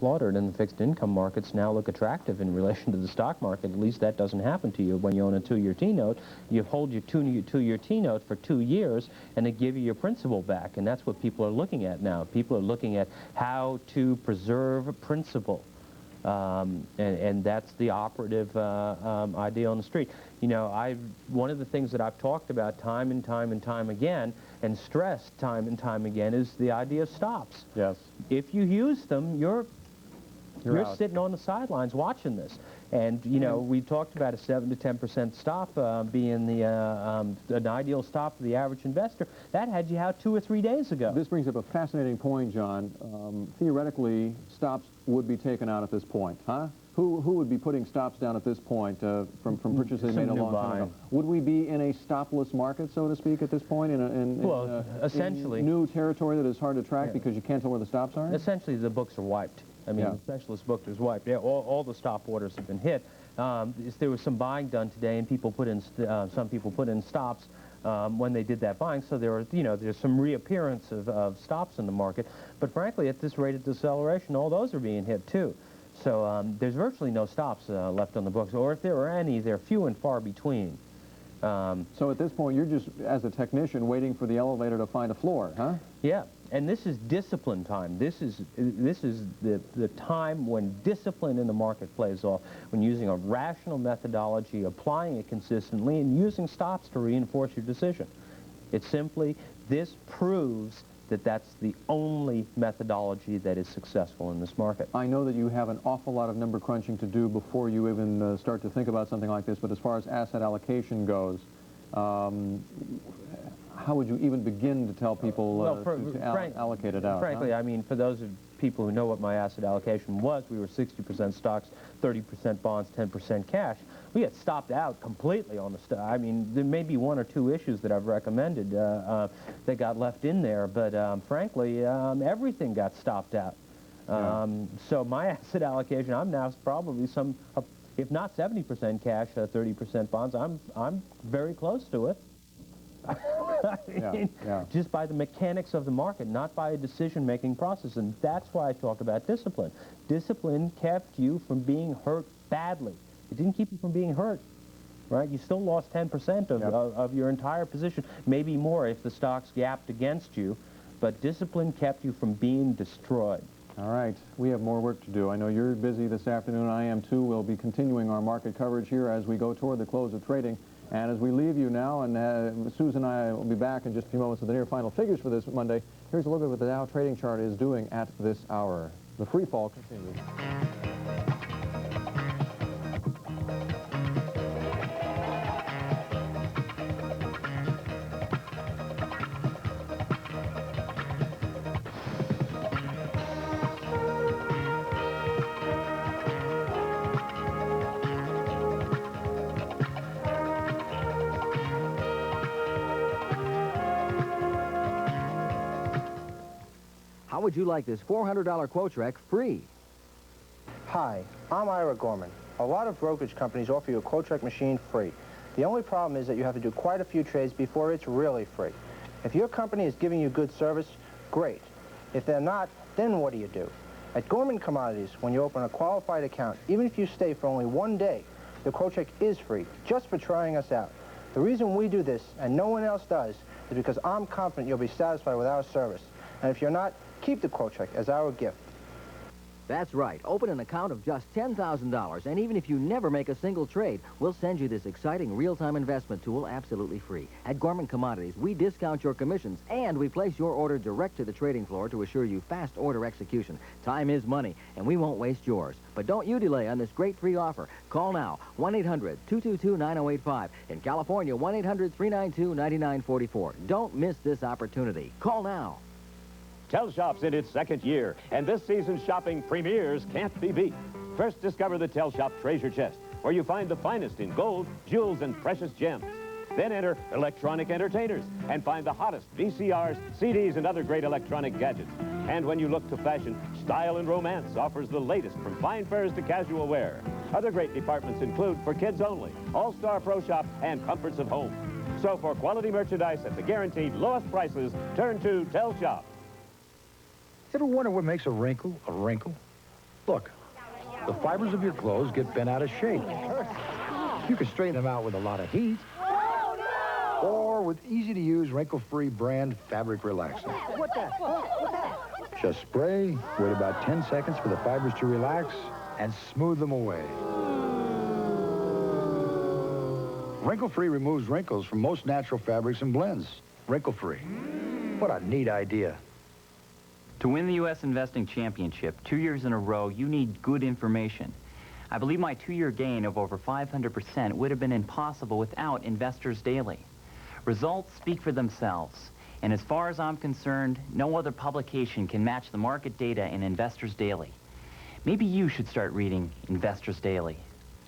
slaughtered and the fixed income markets now look attractive in relation to the stock market. At least that doesn't happen to you when you own a 2-year T-note. You hold your 2-year T-note for 2 years and they give you your principal back, and that's what people are looking at now. People are looking at how to preserve principal. And that's the operative idea on the street. You know, one of the things that I've talked about time and time again, and stressed time and time again, is the idea of stops. Yes. If you use them, you're sitting on the sidelines watching this. And, you know, we talked about a 7 to 10% stop being an ideal stop for the average investor. That had you out 2 or 3 days ago. This brings up a fascinating point, John. Theoretically, stops would be taken out at this point, huh? Who would be putting stops down at this point from purchases made a long time ago? Would we be in a stopless market, so to speak, at this point? Essentially. In new territory that is hard to track because you can't tell where the stops are? Essentially, the books are wiped. I mean, the specialist book is wiped. Yeah, all the stop orders have been hit. There was some buying done today, and people put in some people put in stops when they did that buying. So there's some reappearance of stops in the market. But frankly, at this rate of deceleration, all those are being hit too. So there's virtually no stops left on the books, or if there are any, they're few and far between. So at this point, you're just, as a technician, waiting for the elevator to find a floor, huh? Yeah, and this is discipline time. This is the time when discipline in the market plays off, when using a rational methodology, applying it consistently, and using stops to reinforce your decision. It's simply, this proves that that's the only methodology that is successful in this market. I know that you have an awful lot of number crunching to do before you even start to think about something like this, but as far as asset allocation goes, how would you even begin to tell people to allocate it out? Frankly, I mean, for those people who know what my asset allocation was, we were 60% stocks, 30% bonds, 10% cash. We had stopped out completely on the stock. I mean, there may be 1 or 2 issues that I've recommended that got left in there, but frankly, everything got stopped out. So my asset allocation, I'm now probably if not 70% cash, 30% bonds. I'm very close to it. Just by the mechanics of the market, not by a decision-making process, and that's why I talk about discipline. Discipline kept you from being hurt badly. It didn't keep you from being hurt, right? You still lost 10% of your entire position, maybe more if the stocks gapped against you, but discipline kept you from being destroyed. All right, we have more work to do. I know you're busy this afternoon. I am too. We'll be continuing our market coverage here as we go toward the close of trading. And as we leave you now, and Susan and I will be back in just a few moments with the near final figures for this Monday, here's a look at what the Dow trading chart is doing at this hour. The free fall continues. How would you like this $400 Quotrek free? Hi, I'm Ira Gorman. A lot of brokerage companies offer you a Quotrek machine free. The only problem is that you have to do quite a few trades before it's really free. If your company is giving you good service, great. If they're not, then what do you do? At Gorman Commodities, when you open a qualified account, even if you stay for only 1 day, the Quotrek is free, just for trying us out. The reason we do this, and no one else does, is because I'm confident you'll be satisfied with our service. And if you're not, keep the Quotrek as our gift. That's right. Open an account of just $10,000, and even if you never make a single trade, we'll send you this exciting real-time investment tool absolutely free. At Gorman Commodities, we discount your commissions, and we place your order direct to the trading floor to assure you fast order execution. Time is money, and we won't waste yours. But don't you delay on this great free offer. Call now, 1-800-222-9085. In California, 1-800-392-9944. Don't miss this opportunity. Call now. Telshop's in its 2nd year, and this season's shopping premieres can't be beat. First, discover the Telshop Treasure Chest, where you find the finest in gold, jewels, and precious gems. Then enter electronic entertainers and find the hottest VCRs, CDs, and other great electronic gadgets. And when you look to fashion, Style and Romance offers the latest from fine furs to casual wear. Other great departments include For Kids Only, All-Star Pro Shop, and Comforts of Home. So for quality merchandise at the guaranteed lowest prices, turn to Telshop. Ever wonder what makes a wrinkle a wrinkle? Look, the fibers of your clothes get bent out of shape. You can straighten them out with a lot of heat. Or with easy-to-use, wrinkle-free brand fabric relaxer. What that? Just spray, wait about 10 seconds for the fibers to relax, and smooth them away. Wrinkle-free removes wrinkles from most natural fabrics and blends. Wrinkle-free. What a neat idea. To win the U.S. Investing Championship 2 years in a row, you need good information. I believe my 2-year gain of over 500% would have been impossible without Investors Daily. Results speak for themselves, and as far as I'm concerned, no other publication can match the market data in Investors Daily. Maybe you should start reading Investors Daily.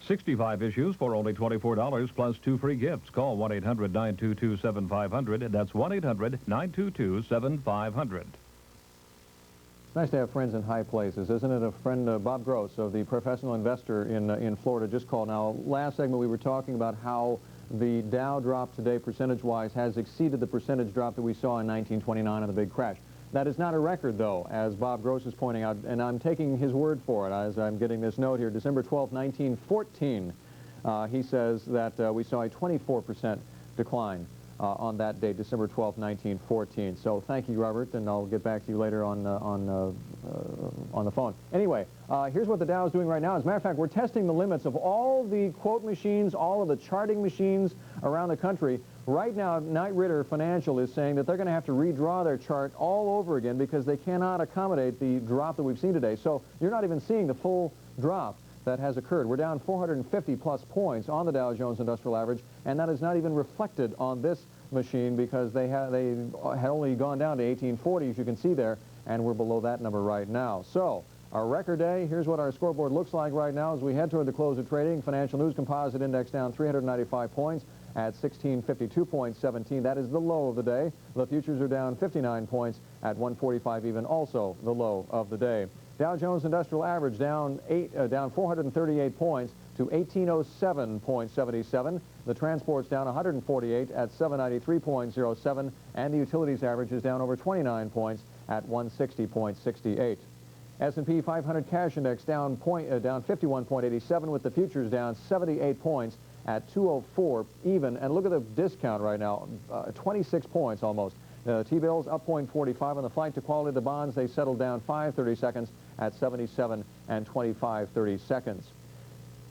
65 issues for only $24 plus 2 free gifts. Call 1-800-922-7500. That's 1-800-922-7500. Nice to have friends in high places, isn't it? A friend, Bob Gross, of the Professional Investor in Florida, just called. Now, last segment we were talking about how the Dow drop today, percentage-wise, has exceeded the percentage drop that we saw in 1929 on the big crash. That is not a record, though, as Bob Gross is pointing out, and I'm taking his word for it as I'm getting this note here. December 12, 1914, he says that we saw a 24% decline on that date, December 12, 1914. So thank you, Robert, and I'll get back to you later on the phone. Anyway, here's what the Dow is doing right now. As a matter of fact, we're testing the limits of all the quote machines, all of the charting machines around the country. Right now, Knight Ridder Financial is saying that they're going to have to redraw their chart all over again because they cannot accommodate the drop that we've seen today. So you're not even seeing the full drop that has occurred. We're down 450-plus points on the Dow Jones Industrial Average, and that is not even reflected on this machine because they had only gone down to 1840, as you can see there, and we're below that number right now. So our record day, here's what our scoreboard looks like right now as we head toward the close of trading. Financial News Composite Index down 395 points at 1652.17. That is the low of the day. The futures are down 59 points at 145 even, also the low of the day. Dow Jones Industrial Average down 438 points to 1807.77. The transport's down 148 at 793.07, and the utilities average is down over 29 points at 160.68. S&P 500 cash index down 51.87, with the futures down 78 points at 204 even. And look at the discount right now, 26 points almost. T-bills up 0.45 on the flight to quality of the bonds. They settled down 5/30 seconds at 77 and 25/30 seconds.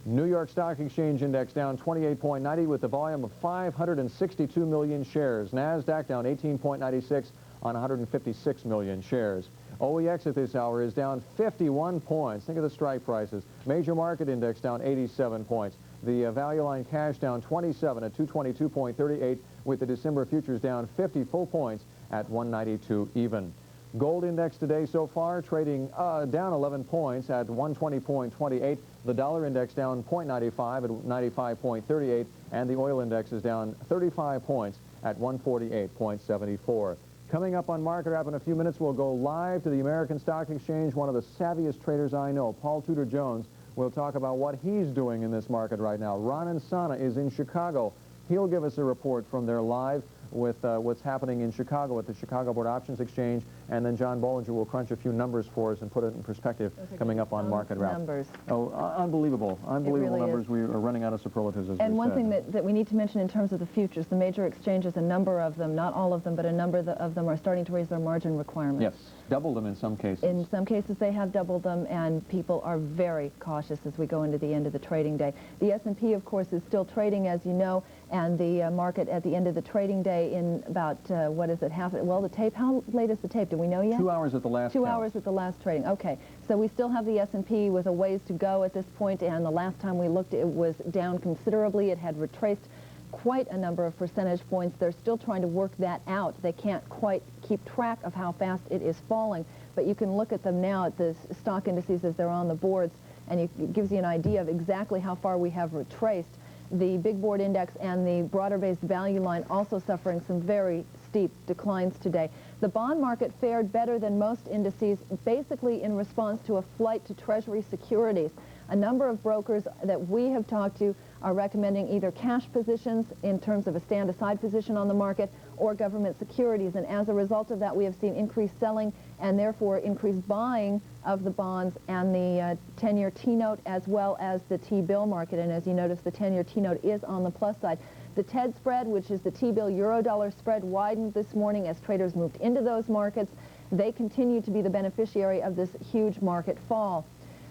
New York Stock Exchange Index down 28.90 with the volume of 562 million shares. NASDAQ down 18.96 on 156 million shares. OEX at this hour is down 51 points. Think of the strike prices. Major Market Index down 87 points. The value line cash down 27 at 222.38, with the December futures down 50 full points at 192 even. Gold index today so far trading down 11 points at 120.28. The dollar index down 0.95 at 95.38, and the oil index is down 35 points at 148.74. Coming up on Market Wrap in a few minutes, we'll go live to the American Stock Exchange. One of the savviest traders I know, Paul Tudor Jones, will talk about what he's doing in this market right now. Ron Insana is in Chicago. He'll give us a report from there live with what's happening in Chicago at the Chicago Board Options Exchange, and then John Bollinger will crunch a few numbers for us and put it in perspective coming up on Market Wrap. Numbers. Oh, unbelievable really numbers. Is. We are running out of superlatives, as and we one said. thing that we need to mention in terms of the futures, the major exchanges, a number of them, not all of them, but a number of them are starting to raise their margin requirements. Yes, double them in some cases. In some cases they have doubled them, and people are very cautious as we go into the end of the trading day. The S&P, of course, is still trading, as you know, and the market at the end of the trading day in about, what is it, the tape, how late is the tape? Do we know yet? 2 hours at the last 2 count. hours at the last trading. Okay, so we still have the S&P with a ways to go at this point, and the last time we looked, it was down considerably. It had retraced quite a number of percentage points. They're still trying to work that out. They can't quite keep track of how fast it is falling, but you can look at them now at the stock indices as they're on the boards, and it gives you an idea of exactly how far we have retraced. The big board index and the broader-based value line also suffering some very steep declines today. The bond market fared better than most indices, basically in response to a flight to Treasury securities. A number of brokers that we have talked to are recommending either cash positions in terms of a stand-aside position on the market or government securities. And as a result of that, we have seen increased selling and therefore increased buying of the bonds and the 10-year T-note as well as the T-bill market. And as you notice, the 10-year T-note is on the plus side. The TED spread, which is the T-bill euro-dollar spread, widened this morning as traders moved into those markets. They continue to be the beneficiary of this huge market fall.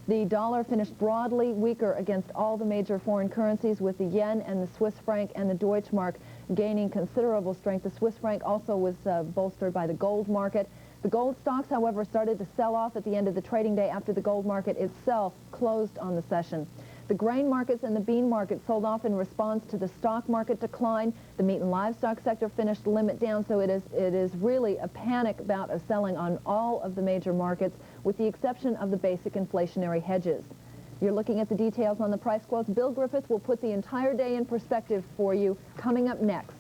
The dollar finished broadly weaker against all the major foreign currencies, with the yen and the Swiss franc and the Deutschmark gaining considerable strength. The Swiss franc also was bolstered by the gold market. The gold stocks, however, started to sell off at the end of the trading day after the gold market itself closed on the session. The grain markets and the bean market sold off in response to the stock market decline. The meat and livestock sector finished limit down, so it is really a panic bout of selling on all of the major markets, with the exception of the basic inflationary hedges. You're looking at the details on the price quotes. Bill Griffith will put the entire day in perspective for you coming up next.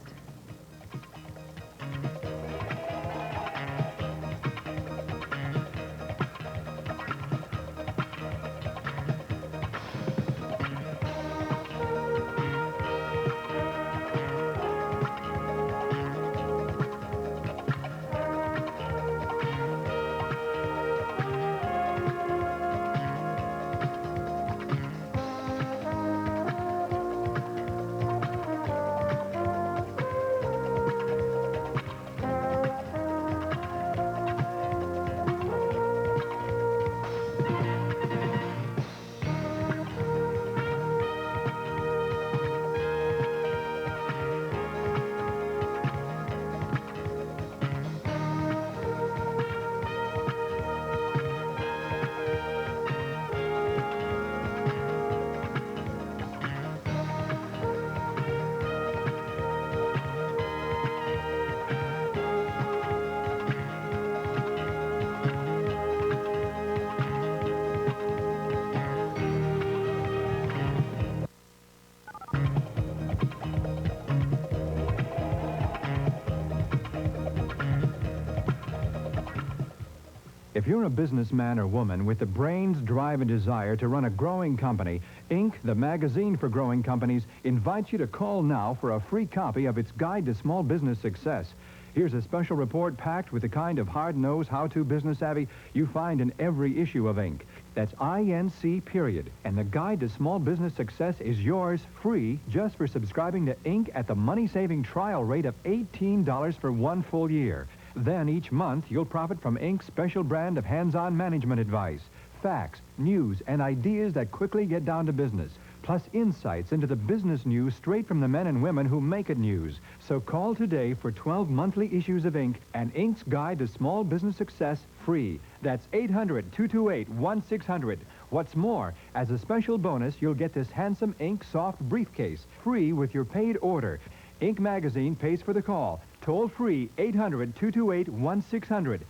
If you're a businessman or woman with the brains, drive, and desire to run a growing company, Inc., the magazine for growing companies, invites you to call now for a free copy of its Guide to Small Business Success. Here's a special report packed with the kind of hard-nosed, how-to business savvy you find in every issue of Inc. That's INC, period. And the Guide to Small Business Success is yours free just for subscribing to Inc. at the money-saving trial rate of $18 for 1 full year. Then each month, you'll profit from Inc.'s special brand of hands-on management advice, facts, news, and ideas that quickly get down to business, plus insights into the business news straight from the men and women who make it news. So call today for 12 monthly issues of Inc. and Inc.'s Guide to Small Business Success free. That's 800-228-1600. What's more, as a special bonus, you'll get this handsome Inc. soft briefcase free with your paid order. Inc. magazine pays for the call. Toll free, 800-228-1600.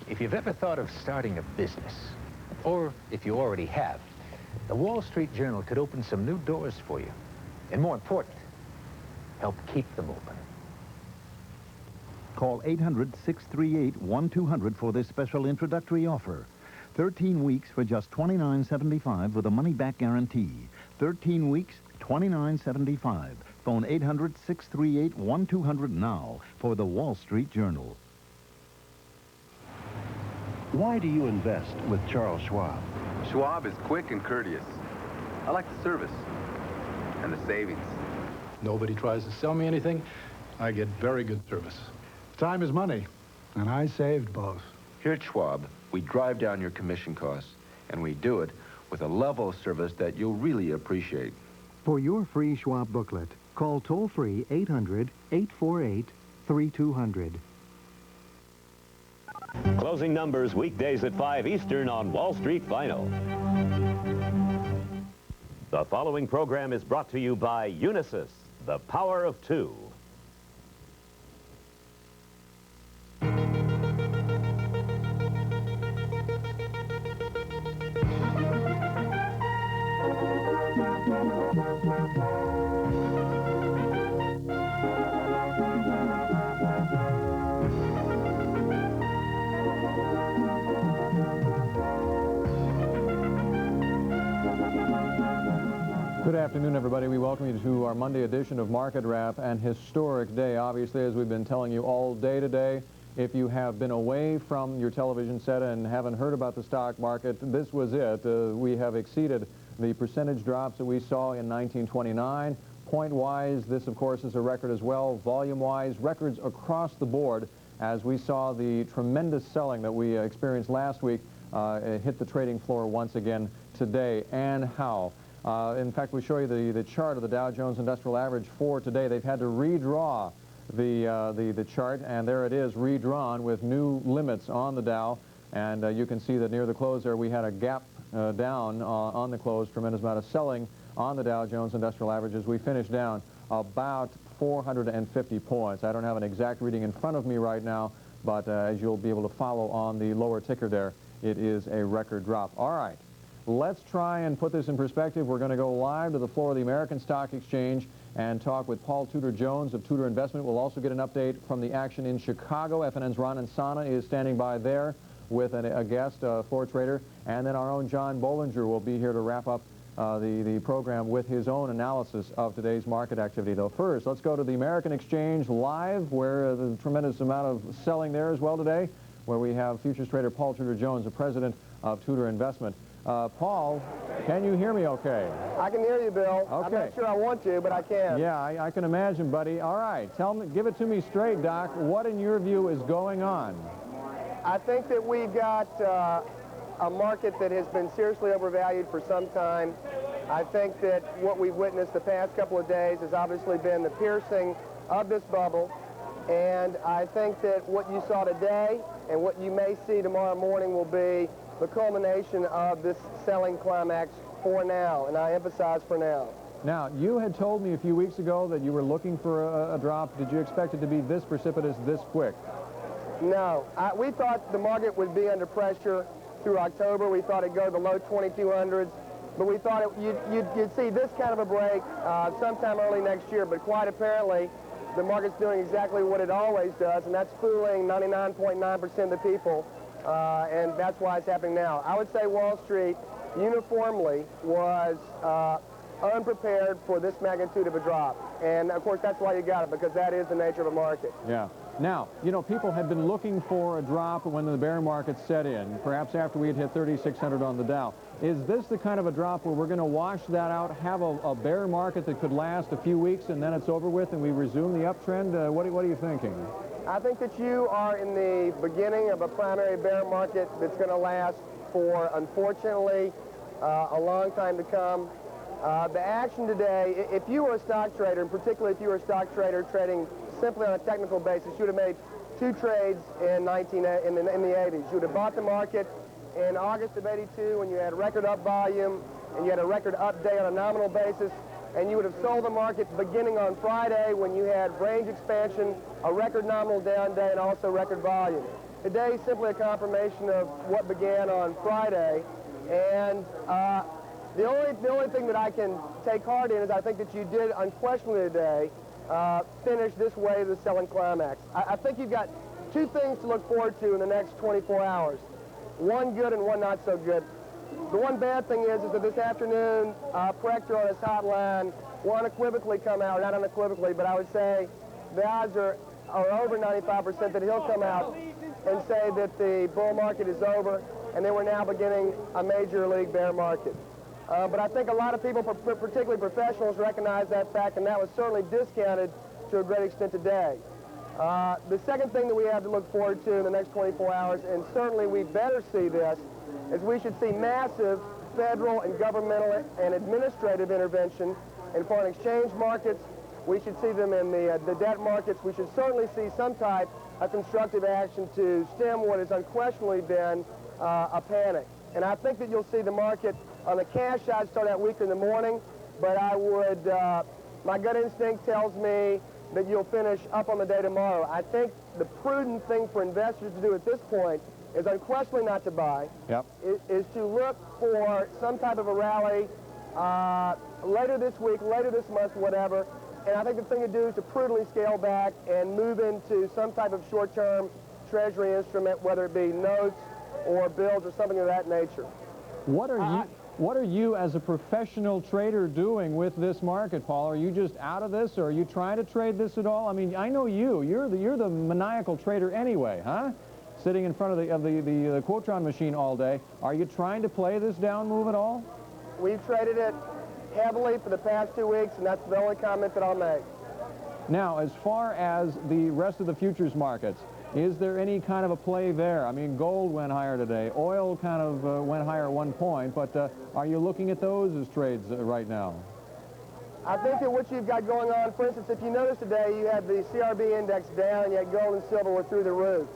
If you've ever thought of starting a business, or if you already have, the Wall Street Journal could open some new doors for you. And more important, help keep them open. Call 800-638-1200 for this special introductory offer. 13 weeks for just $29.75 with a money-back guarantee. 13 weeks, $29.75. Phone 800-638-1200 now for the Wall Street Journal. Why do you invest with Charles Schwab? Schwab is quick and courteous. I like the service and the savings. Nobody tries to sell me anything. I get very good service. Time is money, and I saved both. Here at Schwab, we drive down your commission costs, and we do it with a level of service that you'll really appreciate. For your free Schwab booklet, call toll-free 800-848-3200. Closing numbers weekdays at 5 Eastern on Wall Street Final. The following program is brought to you by Unisys, the power of two. Good afternoon, everybody. We welcome you to our Monday edition of Market Wrap, an historic day, obviously, as we've been telling you all day today. If you have been away from your television set and haven't heard about the stock market, this was it. We have exceeded the percentage drops that we saw in 1929. Point-wise, this, of course, is a record as well. Volume-wise, records across the board, as we saw the tremendous selling that we experienced last week hit the trading floor once again today. And how? In fact, we show you the chart of the Dow Jones Industrial Average for today. They've had to redraw the chart, and there it is, redrawn with new limits on the Dow. And you can see that near the close there, we had a gap down on the close, tremendous amount of selling on the Dow Jones Industrial Averages. We finished down about 450 points. I don't have an exact reading in front of me right now, but as you'll be able to follow on the lower ticker there, it is a record drop. All right. Let's try and put this in perspective. We're going to go live to the floor of the American Stock Exchange and talk with Paul Tudor Jones of Tudor Investment. We'll also get an update from the action in Chicago. FNN's Ron Insana is standing by there with a guest, floor trader. And then our own John Bollinger will be here to wrap up the program with his own analysis of today's market activity. Though first, let's go to the American Exchange live, where the tremendous amount of selling there as well today, where we have futures trader Paul Tudor Jones, the president of Tudor Investment. Paul, can you hear me okay? I can hear you, Bill. Okay. I'm not sure I want to, but I can. Yeah, I can imagine, buddy. All right. Give it to me straight, Doc. What, in your view, is going on? I think that we've got a market that has been seriously overvalued for some time. I think that what we've witnessed the past couple of days has obviously been the piercing of this bubble. And I think that what you saw today and what you may see tomorrow morning will be the culmination of this selling climax for now, and I emphasize for now. Now, you had told me a few weeks ago that you were looking for a drop. Did you expect it to be this precipitous, this quick? No. We thought the market would be under pressure through October. We thought it'd go to the low 2200s, but we thought you'd see this kind of a break sometime early next year, but quite apparently, the market's doing exactly what it always does, and that's fooling 99.9% of the people. And that's why it's happening now. I would say Wall Street uniformly was unprepared for this magnitude of a drop. And, of course, that's why you got it, because that is the nature of a market. Yeah. Now, you know, people had been looking for a drop when the bear market set in, perhaps after we had hit 3,600 on the Dow. Is this the kind of a drop where we're going to wash that out, have a bear market that could last a few weeks, and then it's over with, and we resume the uptrend? What are you thinking? I think that you are in the beginning of a primary bear market that's going to last for, unfortunately, a long time to come. The action today, if you were a stock trader, and particularly if you were a stock trader trading simply on a technical basis, you would have made two trades in the 80s. You would have bought the market in August of 82 when you had record up volume and you had a record up day on a nominal basis, and you would have sold the market beginning on Friday when you had range expansion, a record nominal down day, and also record volume. Today is simply a confirmation of what began on Friday, and the only thing that I can take heart in is I think that you did unquestionably today finish this wave of the selling climax. I think you've got two things to look forward to in the next 24 hours. One good and one not so good. The one bad thing is that this afternoon, Proctor on his hotline will unequivocally come out, not unequivocally, but I would say the odds are over 95% that he'll come out and say that the bull market is over and then we're now beginning a major league bear market. But I think a lot of people, particularly professionals, recognize that fact, and that was certainly discounted to a great extent today. The second thing that we have to look forward to in the next 24 hours, and certainly we better see this, is we should see massive federal and governmental and administrative intervention in foreign exchange markets. We should see them in the debt markets. We should certainly see some type of constructive action to stem what has unquestionably been a panic. And I think that you'll see the market on the cash side start out weaker in the morning, but I would, my gut instinct tells me that you'll finish up on the day tomorrow. I think the prudent thing for investors to do at this point is unquestionably not to buy, is to look for some type of a rally later this week, later this month, whatever. And I think the thing to do is to prudently scale back and move into some type of short-term treasury instrument, whether it be notes or bills or something of that nature. What are What are you as a professional trader doing with this market, Paul? Are you just out of this, or are you trying to trade this at all? I mean, I know you're the maniacal trader anyway, huh? Sitting in front of the Quotron machine all day. Are you trying to play this down move at all? We've traded it heavily for the past 2 weeks, and that's the only comment that I'll make. Now, as far as the rest of the futures markets, is there any kind of a play there? I mean, gold went higher today. Oil kind of went higher at one point, but are you looking at those as trades right now? I think that what you've got going on, for instance, if you notice today, you had the CRB index down, yet gold and silver were through the roof.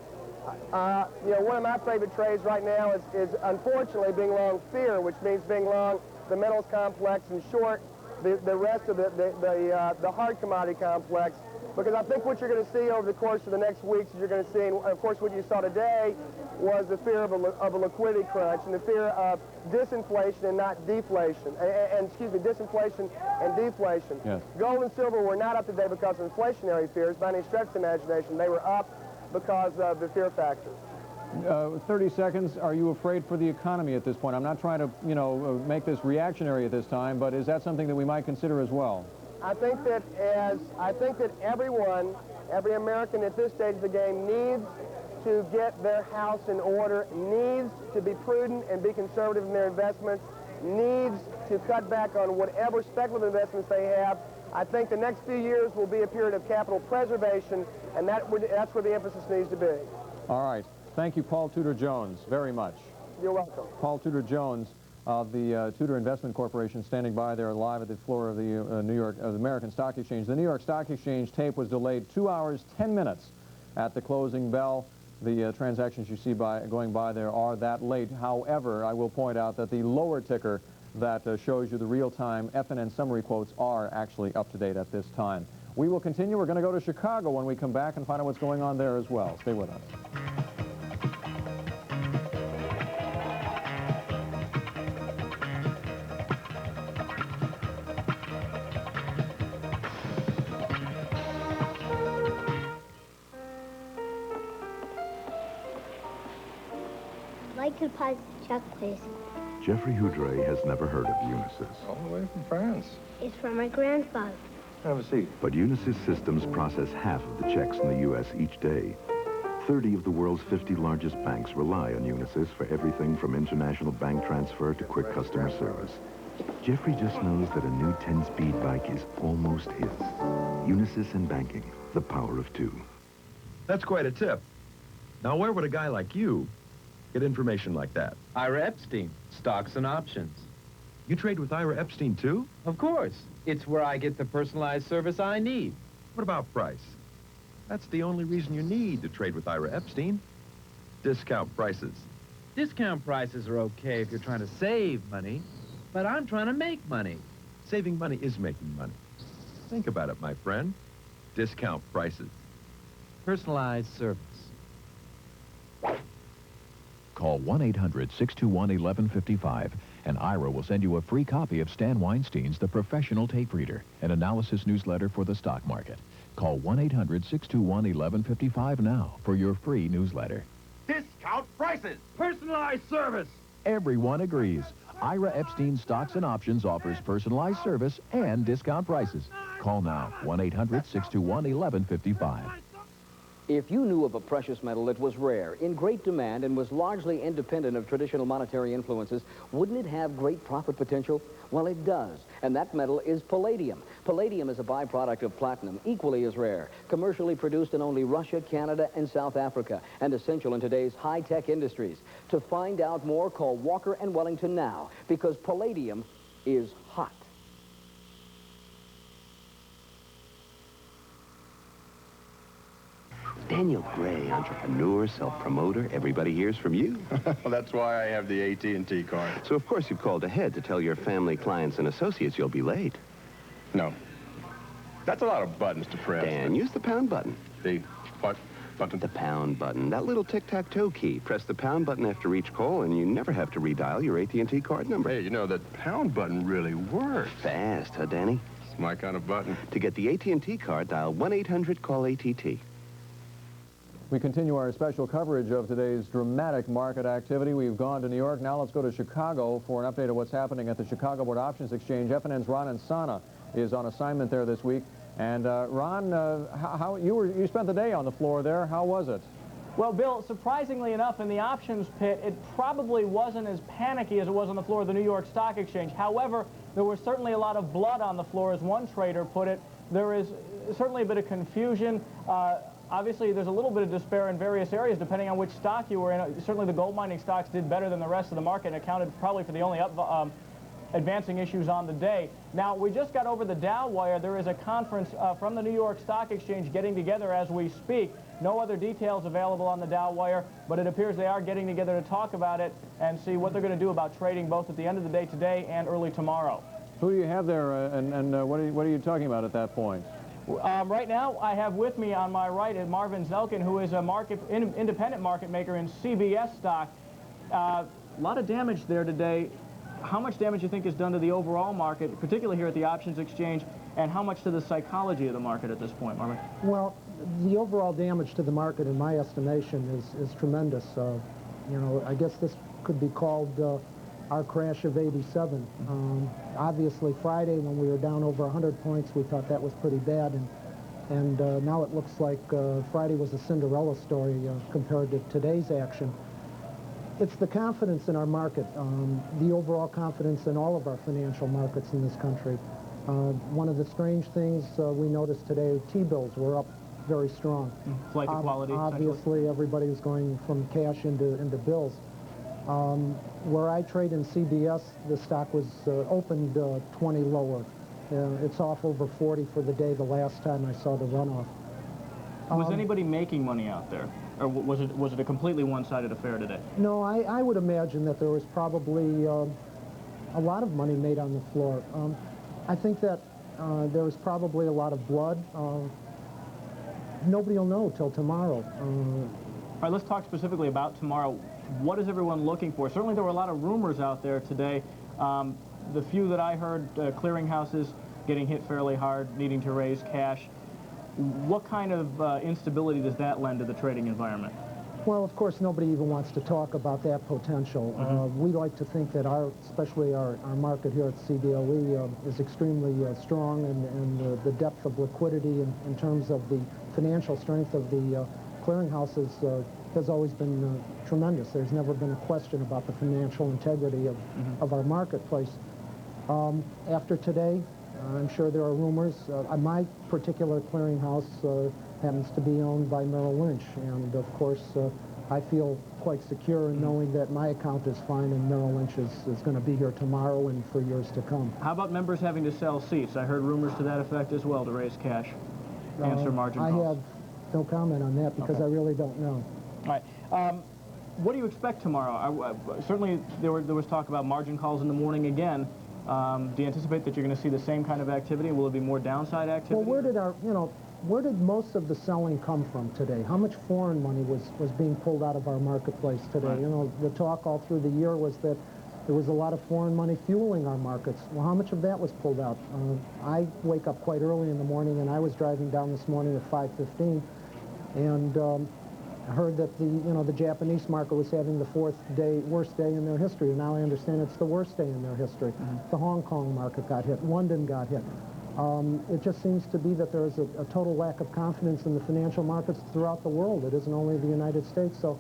You know, one of my favorite trades right now is unfortunately being long fear, which means being long the metals complex and short the rest of the hard commodity complex. Because I think what you're going to see over the course of the next weeks is you're going to see, and of course what you saw today was the fear of a liquidity crunch and the fear of disinflation and not deflation, excuse me, disinflation and deflation. Yes. Gold and silver were not up today because of inflationary fears by any stretch of the imagination. They were up because of the fear factor. 30 seconds. Are you afraid for the economy at this point? I'm not trying to, you know, make this reactionary at this time, but is that something that we might consider as well? I think that everyone, every American at this stage of the game needs to get their house in order, needs to be prudent and be conservative in their investments, needs to cut back on whatever speculative investments they have. I think the next few years will be a period of capital preservation, and that's where the emphasis needs to be. All right. Thank you, Paul Tudor Jones, very much. You're welcome. Paul Tudor Jones of the Tudor Investment Corporation, standing by there live at the floor of the American Stock Exchange. The New York Stock Exchange tape was delayed 2 hours, 10 minutes at the closing bell. The transactions you see going by there are that late. However, I will point out that the lower ticker that shows you the real-time FNN summary quotes are actually up to date at this time. We will continue. We're going to go to Chicago when we come back and find out what's going on there as well. Stay with us. Like a pie chuck, please. Jeffrey Houdray has never heard of Unisys. All the way from France. It's from my grandfather. Have a seat. But Unisys systems process half of the checks in the U.S. each day. 30 of the world's 50 largest banks rely on Unisys for everything from international bank transfer to quick customer service. Jeffrey just knows that a new 10-speed bike is almost his. Unisys and banking, the power of two. That's quite a tip. Now, where would a guy like you get information like that? Ira Epstein, stocks and options. You trade with Ira Epstein, too? Of course. It's where I get the personalized service I need. What about price? That's the only reason you need to trade with Ira Epstein. Discount prices. Discount prices are okay if you're trying to save money, but I'm trying to make money. Saving money is making money. Think about it, my friend. Discount prices. Personalized service. Call 1-800-621-1155, and Ira will send you a free copy of Stan Weinstein's The Professional Tape Reader, an analysis newsletter for the stock market. Call 1-800-621-1155 now for your free newsletter. Discount prices. Personalized service. Everyone agrees. Ira Epstein Stocks and Options offers personalized service and discount prices. Call now, 1-800-621-1155. If you knew of a precious metal that was rare, in great demand, and was largely independent of traditional monetary influences, wouldn't it have great profit potential? Well, it does, and that metal is palladium. Palladium is a byproduct of platinum, equally as rare, commercially produced in only Russia, Canada, and South Africa, and essential in today's high-tech industries. To find out more, call Walker & Wellington now, because palladium is hot. Daniel Gray, entrepreneur, self-promoter. Everybody hears from you. Well, that's why I have the AT&T card. So, of course, you've called ahead to tell your family, clients, and associates you'll be late. No. That's a lot of buttons to press. Dan, use the pound button. The what button? The pound button. That little tic-tac-toe key. Press the pound button after each call, and you never have to redial your AT&T card number. Hey, you know, that pound button really works. Fast, huh, Danny? It's my kind of button. To get the AT&T card, dial 1-800-CALL-ATT. We continue our special coverage of today's dramatic market activity. We've gone to New York. Now let's go to Chicago for an update of what's happening at the Chicago Board Options Exchange. FNN's Ron Insana is on assignment there this week. And Ron, you spent the day on the floor there. How was it? Well, Bill, surprisingly enough, in the options pit, it probably wasn't as panicky as it was on the floor of the New York Stock Exchange. However, there was certainly a lot of blood on the floor, as one trader put it. There is certainly a bit of confusion. Obviously, there's a little bit of despair in various areas, depending on which stock you were in. Certainly, the gold mining stocks did better than the rest of the market and accounted probably for the only advancing issues on the day. Now, we just got over the Dow wire. There is a conference from the New York Stock Exchange getting together as we speak. No other details available on the Dow wire, but it appears they are getting together to talk about it and see what they're going to do about trading both at the end of the day today and early tomorrow. Who do you have there, and what are you talking about at that point? Right now, I have with me on my right is Marvin Zelkin, who is a independent market maker in CBS stock. A lot of damage there today. How much damage do you think is done to the overall market, particularly here at the options exchange, and how much to the psychology of the market at this point, Marvin? Well, the overall damage to the market, in my estimation, is tremendous. You know, I guess this could be called our crash of '87. Obviously, Friday, when we were down over 100 points, we thought that was pretty bad, and now it looks like Friday was a Cinderella story compared to today's action. It's the confidence in our market, the overall confidence in all of our financial markets in this country. One of the strange things we noticed today, T-bills were up very strong. Flight to quality, obviously, everybody was going from cash into bills. Where I trade in CBS, the stock was opened 20 lower. It's off over 40 for the day the last time I saw the runoff. Was anybody making money out there? Or was it a completely one-sided affair today? No, I would imagine that there was probably a lot of money made on the floor. I think that there was probably a lot of blood. Nobody will know till tomorrow. All right, let's talk specifically about tomorrow. What is everyone looking for? Certainly there were a lot of rumors out there today. The few that I heard, clearinghouses getting hit fairly hard, needing to raise cash. What kind of instability does that lend to the trading environment? Well, of course, nobody even wants to talk about that potential. We like to think that especially our market here at CBOE is extremely strong, and the depth of liquidity in terms of the financial strength of the clearinghouses has always been tremendous. There's never been a question about the financial integrity of our marketplace. After today, I'm sure there are rumors. My particular clearinghouse happens to be owned by Merrill Lynch, and of course I feel quite secure in knowing that my account is fine and Merrill Lynch is going to be here tomorrow and for years to come. How about members having to sell seats? I heard rumors to that effect as well, to raise cash, answer margin calls. I have no comment on that because I really don't know. All right. What do you expect tomorrow? Certainly there was talk about margin calls in the morning again. Do you anticipate that you're going to see the same kind of activity? Will it be more downside activity? Well, where did most of the selling come from today? How much foreign money was being pulled out of our marketplace today? Right. You know, the talk all through the year was that there was a lot of foreign money fueling our markets. Well, how much of that was pulled out? I wake up quite early in the morning, and I was driving down this morning at 5:15, and I heard that the Japanese market was having the worst day in their history. And now I understand it's the worst day in their history. The Hong Kong market got hit. London got hit. It just seems to be that there is a total lack of confidence in the financial markets throughout the world. It isn't only the United States. So,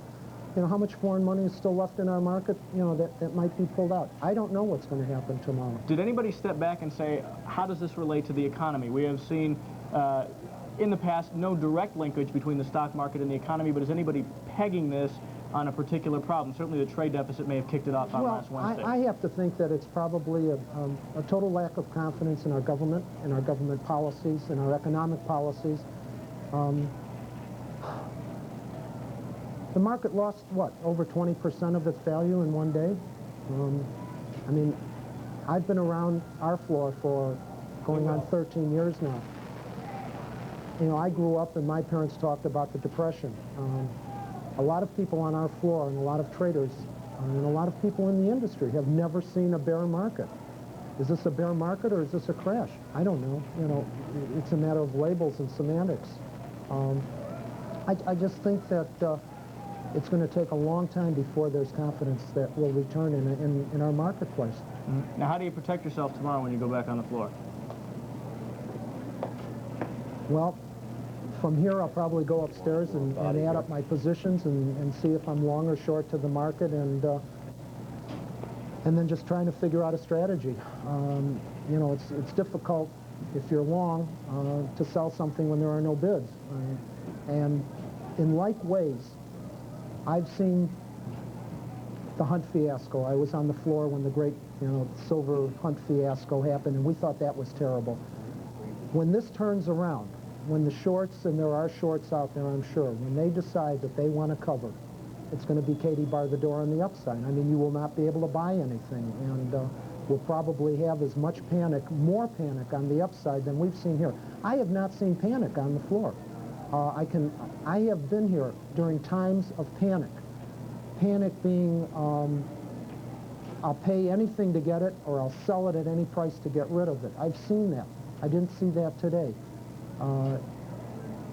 how much foreign money is still left in our market, that might be pulled out. I don't know what's going to happen tomorrow. Did anybody step back and say, how does this relate to the economy? We have seen in the past no direct linkage between the stock market and the economy, but is anybody pegging this on a particular problem? Certainly the trade deficit may have kicked it off on last Wednesday. I have to think that it's probably a total lack of confidence in our government policies, in our economic policies. The market lost, over 20% of its value in one day? I mean, I've been around our floor for going on 13 years now. I grew up and my parents talked about the Depression. A lot of people on our floor and a lot of traders and a lot of people in the industry have never seen a bear market. Is this a bear market or is this a crash? I don't know. It's a matter of labels and semantics. I just think that it's going to take a long time before there's confidence that will return in our marketplace. Now, how do you protect yourself tomorrow when you go back on the floor? Well, from here, I'll probably go upstairs and add up my positions and see if I'm long or short to the market, and then just trying to figure out a strategy. You know, it's difficult if you're long to sell something when there are no bids. And in like ways, I've seen the Hunt fiasco. I was on the floor when the great, silver Hunt fiasco happened, and we thought that was terrible. When this turns around, when the shorts, and there are shorts out there, I'm sure, when they decide that they want to cover, it's going to be Katie bar the door on the upside. I mean, you will not be able to buy anything, and we'll probably have as much panic, more panic on the upside than we've seen here. I have not seen panic on the floor. I have been here during times of panic. Panic being, I'll pay anything to get it, or I'll sell it at any price to get rid of it. I've seen that. I didn't see that today.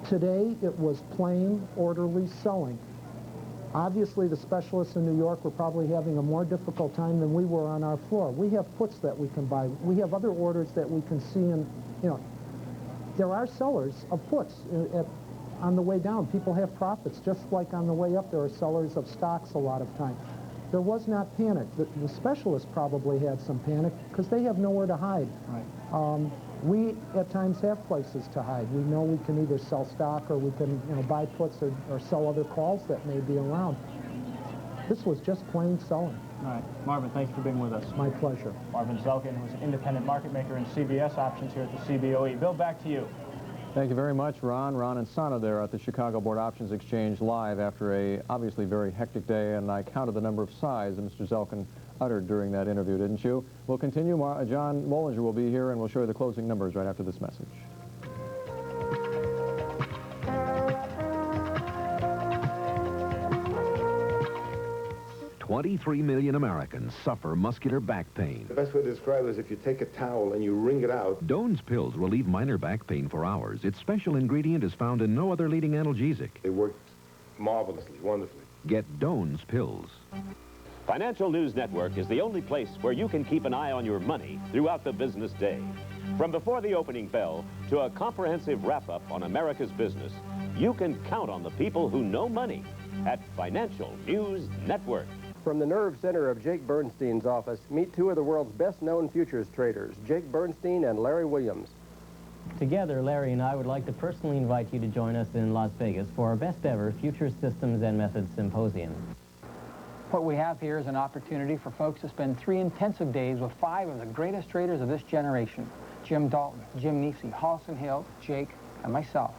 Today, it was plain, orderly selling. Obviously, the specialists in New York were probably having a more difficult time than we were on our floor. We have puts that we can buy. We have other orders that we can see, and, there are sellers of puts on the way down. People have profits. Just like on the way up, there are sellers of stocks a lot of time. There was not panic. The specialists probably had some panic because they have nowhere to hide. Right. We, at times, have places to hide. We know we can either sell stock or we can, buy puts or sell other calls that may be around. This was just plain selling. All right. Marvin, thanks for being with us. My pleasure. Marvin Zelkin, who's an independent market maker in CBS options here at the CBOE. Bill, back to you. Thank you very much, Ron. Ron and Sana there at the Chicago Board Options Exchange live after a obviously very hectic day, and I counted the number of sighs that Mr. Zelkin uttered during that interview, didn't you? We'll continue. John Mollinger will be here, and we'll show you the closing numbers right after this message. $23 million Americans suffer muscular back pain. The best way to describe it is if you take a towel and you wring it out. Doan's pills relieve minor back pain for hours. Its special ingredient is found in no other leading analgesic. They worked marvelously, wonderfully. Get Doan's pills. Financial News Network is the only place where you can keep an eye on your money throughout the business day. From before the opening bell to a comprehensive wrap-up on America's business, you can count on the people who know money at Financial News Network. From the nerve center of Jake Bernstein's office, meet two of the world's best-known futures traders, Jake Bernstein and Larry Williams. Together, Larry and I would like to personally invite you to join us in Las Vegas for our best-ever Futures Systems and Methods Symposium. What we have here is an opportunity for folks to spend 3 intensive days with 5 of the greatest traders of this generation: Jim Dalton, Jim Nisi, Halson Hill, Jake, and myself.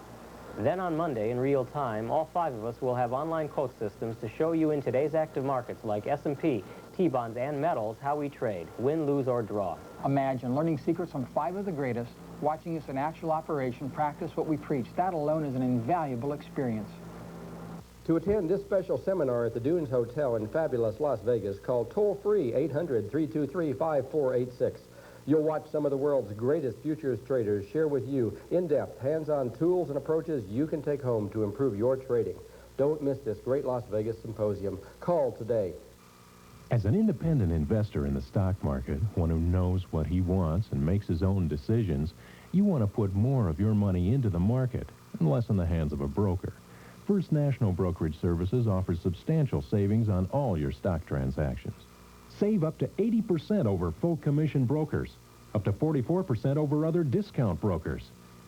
Then on Monday, in real time, all 5 of us will have online quote systems to show you in today's active markets like S&P, T-bonds, and metals how we trade, win, lose, or draw. Imagine learning secrets from 5 of the greatest, watching us in actual operation practice what we preach. That alone is an invaluable experience. To attend this special seminar at the Dunes Hotel in fabulous Las Vegas, call toll-free 800-323-5486. You'll watch some of the world's greatest futures traders share with you in-depth, hands-on tools and approaches you can take home to improve your trading. Don't miss this great Las Vegas symposium. Call today. As an independent investor in the stock market, one who knows what he wants and makes his own decisions, you want to put more of your money into the market and less in the hands of a broker. First National Brokerage Services offers substantial savings on all your stock transactions. Save up to 80% over full commission brokers, up to 44% over other discount brokers.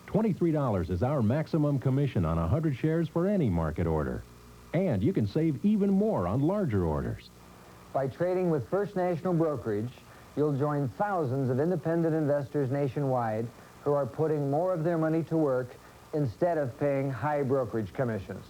$23 is our maximum commission on 100 shares for any market order. And you can save even more on larger orders. By trading with First National Brokerage, you'll join thousands of independent investors nationwide who are putting more of their money to work instead of paying high brokerage commissions.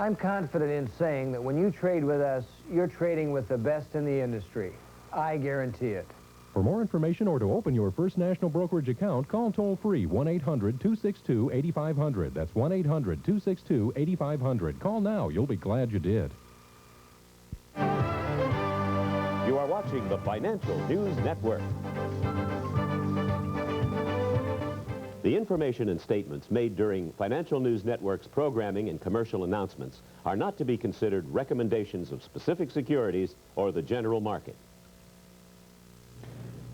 I'm confident in saying that when you trade with us, you're trading with the best in the industry. I guarantee it. For more information or to open your First National Brokerage account, call toll-free 1-800-262-8500. That's 1-800-262-8500. Call now. You'll be glad you did. You are watching the Financial News Network. The information and statements made during Financial News Network's programming and commercial announcements are not to be considered recommendations of specific securities or the general market.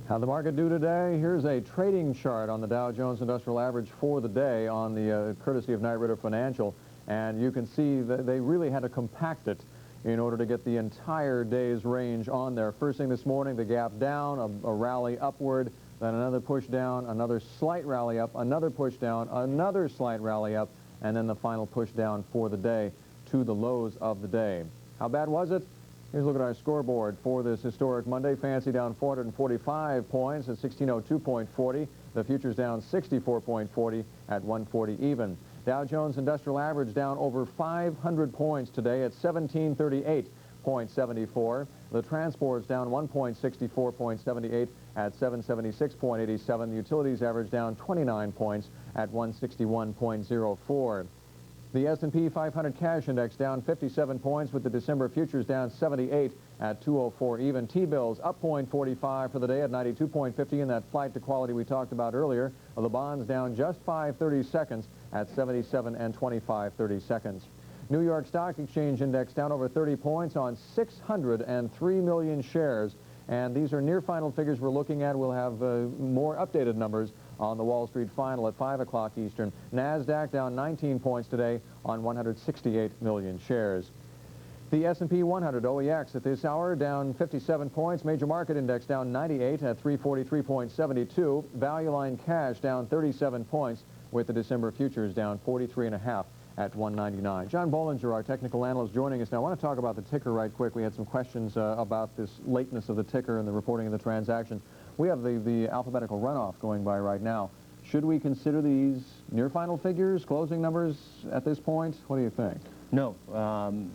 How'd the market do today? Here's a trading chart on the Dow Jones Industrial Average for the day on the courtesy of Knight Ridder Financial. And you can see that they really had to compact it in order to get the entire day's range on there. First thing this morning, the gap down, a rally upward, then another push down, another slight rally up, another push down, another slight rally up, and then the final push down for the day to the lows of the day. How bad was it? Here's a look at our scoreboard for this historic Monday. Fancy down 445 points at 1602.40. The futures down 64.40 at 140 even. Dow Jones Industrial Average down over 500 points today at 1738.74. The transports down 1.64.78 at 776.87. The utilities average down 29 points at 161.04. The S&P 500 cash index down 57 points with the December futures down 78 at 204 even. T-bills up 0.45 for the day at 92.50 in that flight to quality we talked about earlier. The bonds down just 5/32 at 77 and 25/32. New York Stock Exchange index down over 30 points on 603 million shares. And these are near final figures we're looking at. We'll have more updated numbers on the Wall Street final at 5 o'clock Eastern. NASDAQ down 19 points today on 168 million shares. The S&P 100 OEX at this hour down 57 points. Major market index down 98 at 343.72. Value line cash down 37 points with the December futures down 43.5 at 199. John Bollinger, our technical analyst, joining us now. I want to talk about the ticker right quick. We had some questions about this lateness of the ticker and the reporting of the transaction. We have the alphabetical runoff going by right now. Should we consider these near final figures, closing numbers at this point? What do you think? No,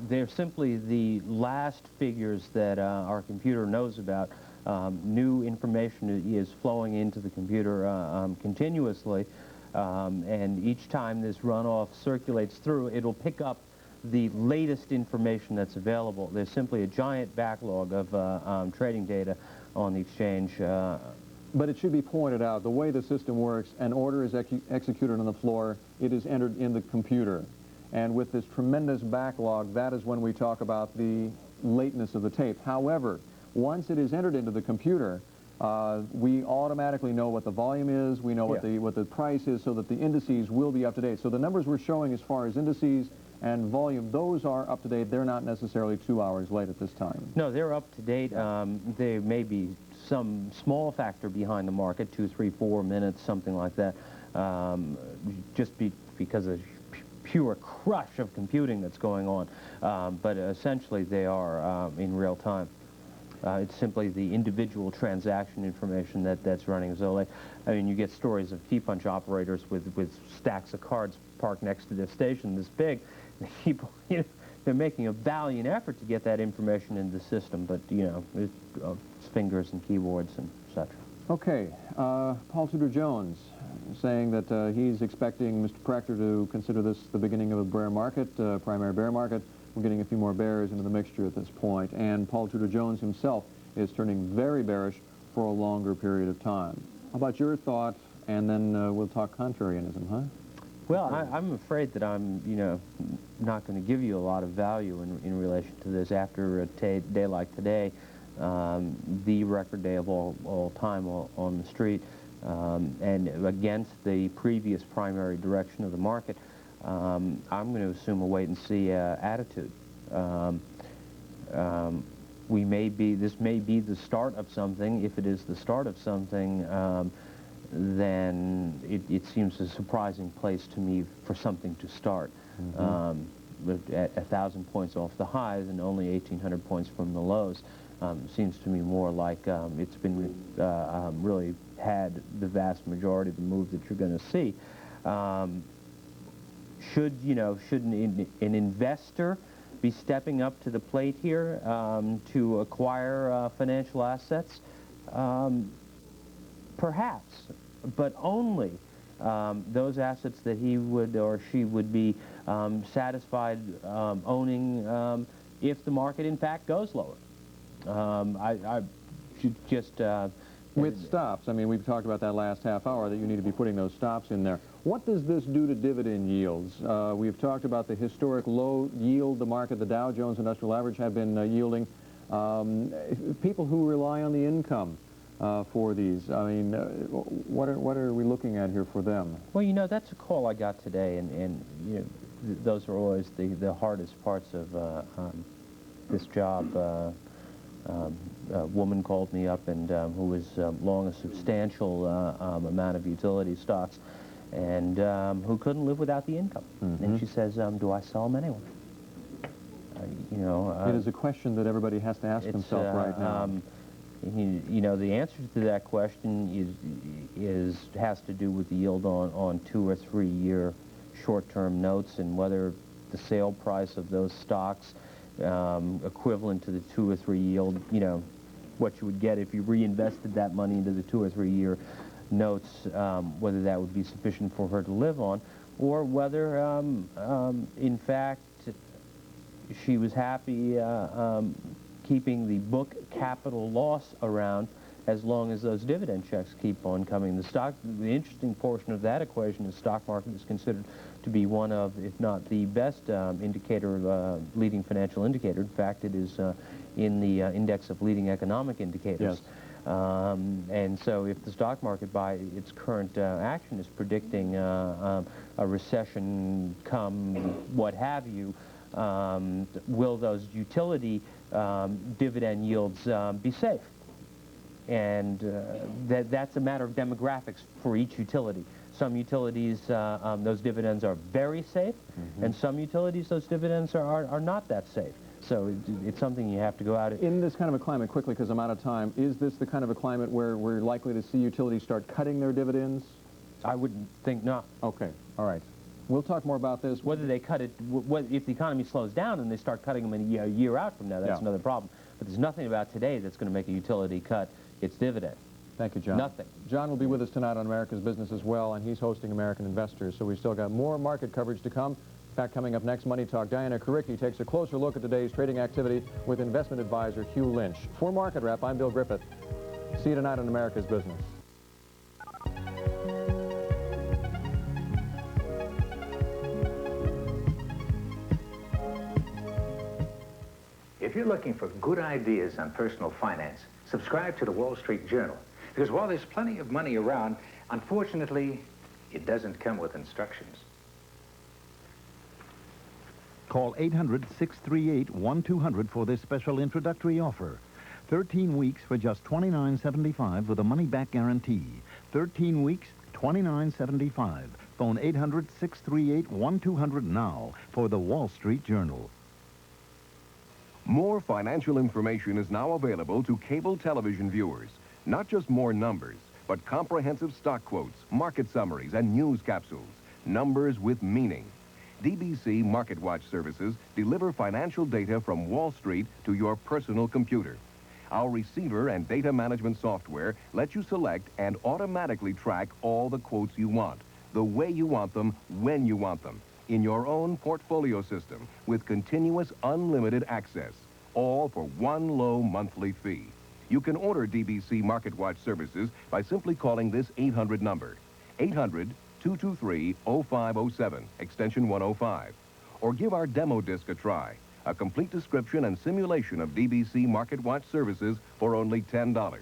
they're simply the last figures that our computer knows about. New information is flowing into the computer continuously. And each time this runoff circulates through, it'll pick up the latest information that's available. There's simply a giant backlog of trading data on the exchange. But it should be pointed out, the way the system works, an order is executed on the floor, it is entered in the computer. And with this tremendous backlog, that is when we talk about the lateness of the tape. However, once it is entered into the computer, we automatically know what the volume is, we know what the price is, so that the indices will be up to date. So the numbers we're showing as far as indices and volume, those are up to date. They're not necessarily 2 hours late at this time. No, they're up to date. There may be some small factor behind the market, 2, 3, 4 minutes, something like that, because of pure crush of computing that's going on. But essentially they are in real time. It's simply the individual transaction information that's running so late. I mean, you get stories of T-punch operators with stacks of cards parked next to their station this big. They're making a valiant effort to get that information in the system, but, it's fingers and keyboards and such. Okay, Paul Tudor Jones saying that he's expecting Mr. Prechter to consider this the beginning of a bear market, primary bear market. We're getting a few more bears into the mixture at this point, and Paul Tudor Jones himself is turning very bearish for a longer period of time. How about your thought, and then we'll talk contrarianism, huh? Well, I'm afraid that I'm, not going to give you a lot of value in relation to this after a day like today, the record day of all time on the street, and against the previous primary direction of the market. I'm going to assume a wait-and-see attitude. This may be the start of something. If it is the start of something, then it seems a surprising place to me for something to start. At 1,000 points off the highs and only 1,800 points from the lows, seems to me more like it's been really had the vast majority of the move that you're going to see. Should an investor be stepping up to the plate here to acquire financial assets? Perhaps, but only those assets that he would or she would be satisfied owning if the market in fact goes lower. I should just With stops, I mean, we've talked about that last half hour that you need to be putting those stops in there. What does this do to dividend yields? We've talked about the historic low yield the market, the Dow Jones Industrial Average, have been yielding. People who rely on the income for these, I mean, what are we looking at here for them? Well, you know, that's a call I got today, and you know, those are always the hardest parts of this job. A woman called me up and who was long a substantial amount of utility stocks and who couldn't live without the income. And she says, do I sell them anyway? You know, it is a question that everybody has to ask himself right now. You know, the answer to that question has to do with the yield on 2 or 3 year short-term notes and whether the sale price of those stocks equivalent to the 2 or 3 yield, you know, what you would get if you reinvested that money into the 2 or 3 year notes, whether that would be sufficient for her to live on, or whether, in fact, she was happy keeping the book capital loss around as long as those dividend checks keep on coming. The interesting portion of that equation is stock market is considered to be one of, if not the best leading financial indicator. In fact, it is in the index of leading economic indicators. Yes. And so if the stock market, by its current action, is predicting a recession come what have you, will those utility dividend yields be safe? And that's a matter of demographics for each utility. Some utilities, those dividends are very safe, and some utilities, those dividends are not that safe. So it's something you have to go out. In this kind of a climate, quickly, because I'm out of time, is this the kind of a climate where we're likely to see utilities start cutting their dividends? I would think not. Okay, all right. We'll talk more about this. Whether they cut it, if the economy slows down and they start cutting them a year out from now, that's another problem. But there's nothing about today that's going to make a utility cut its dividend. Thank you, John. Nothing. John will be with us tonight on America's Business as well, and he's hosting American Investors, so we've still got more market coverage to come. In fact, coming up next, Money Talk, Diana Karicki takes a closer look at today's trading activity with investment advisor Hugh Lynch. For Market Wrap, I'm Bill Griffith. See you tonight on America's Business. If you're looking for good ideas on personal finance, subscribe to the Wall Street Journal. Because while there's plenty of money around, unfortunately, it doesn't come with instructions. Call 800-638-1200 for this special introductory offer. 13 weeks for just $29.75 with a money-back guarantee. 13 weeks, $29.75. Phone 800-638-1200 now for the Wall Street Journal. More financial information is now available to cable television viewers. Not just more numbers, but comprehensive stock quotes, market summaries, and news capsules. Numbers with meaning. DBC Market Watch services deliver financial data from Wall Street to your personal computer. Our receiver and data management software lets you select and automatically track all the quotes you want, the way you want them, when you want them, in your own portfolio system with continuous unlimited access, all for one low monthly fee. You can order DBC Market Watch services by simply calling this 800 number, 800-223-0507, extension 105, or give our demo disc a try, a complete description and simulation of DBC Market Watch services for only $10.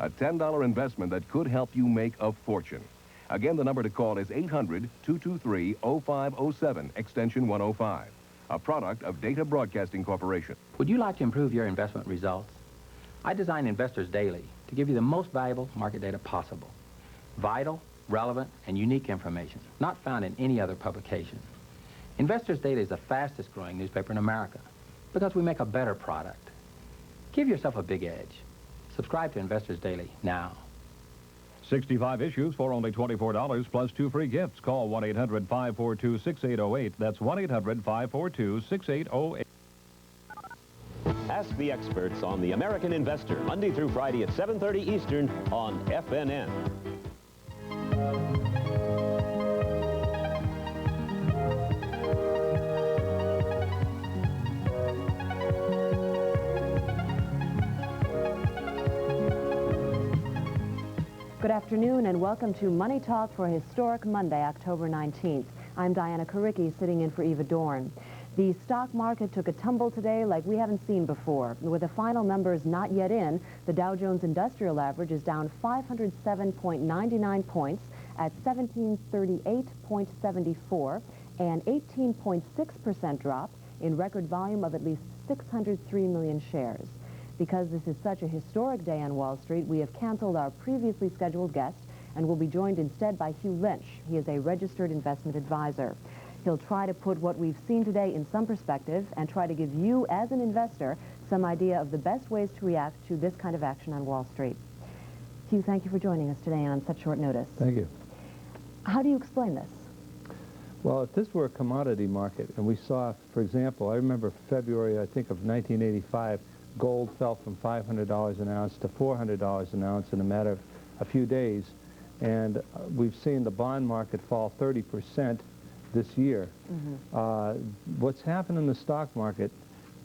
A $10 investment that could help you make a fortune. Again, the number to call is 800-223-0507, extension 105. A product of Data Broadcasting Corporation. Would you like to improve your investment results? I design Investors Daily to give you the most valuable market data possible. Vital, relevant, and unique information, not found in any other publication. Investors Daily is the fastest growing newspaper in America because we make a better product. Give yourself a big edge. Subscribe to Investors Daily now. 65 issues for only $24 plus 2 free gifts. Call 1-800-542-6808. That's 1-800-542-6808. Ask the experts on the American Investor, Monday through Friday at 7:30 Eastern on FNN. Good afternoon and welcome to Money Talk for a historic Monday, October 19th. I'm Diana Karicki, sitting in for Eva Dorn. The stock market took a tumble today like we haven't seen before. With the final numbers not yet in, the Dow Jones Industrial Average is down 507.99 points at 1738.74, an 18.6% drop in record volume of at least 603 million shares. Because this is such a historic day on Wall Street, we have canceled our previously scheduled guest and will be joined instead by Hugh Lynch. He is a registered investment advisor. He'll try to put what we've seen today in some perspective and try to give you, as an investor, some idea of the best ways to react to this kind of action on Wall Street. Hugh, thank you for joining us today on such short notice. Thank you. How do you explain this? Well, if this were a commodity market, and we saw, for example, I remember February, I think, of 1985, gold fell from $500 an ounce to $400 an ounce in a matter of a few days, and we've seen the bond market fall 30% this year. What's happened in the stock market,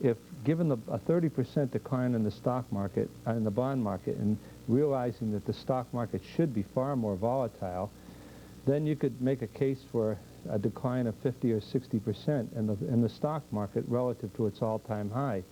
if given a 30% decline in the stock market, in the bond market, and realizing that the stock market should be far more volatile, then you could make a case for a decline of 50 or 60% in the stock market relative to its all-time high.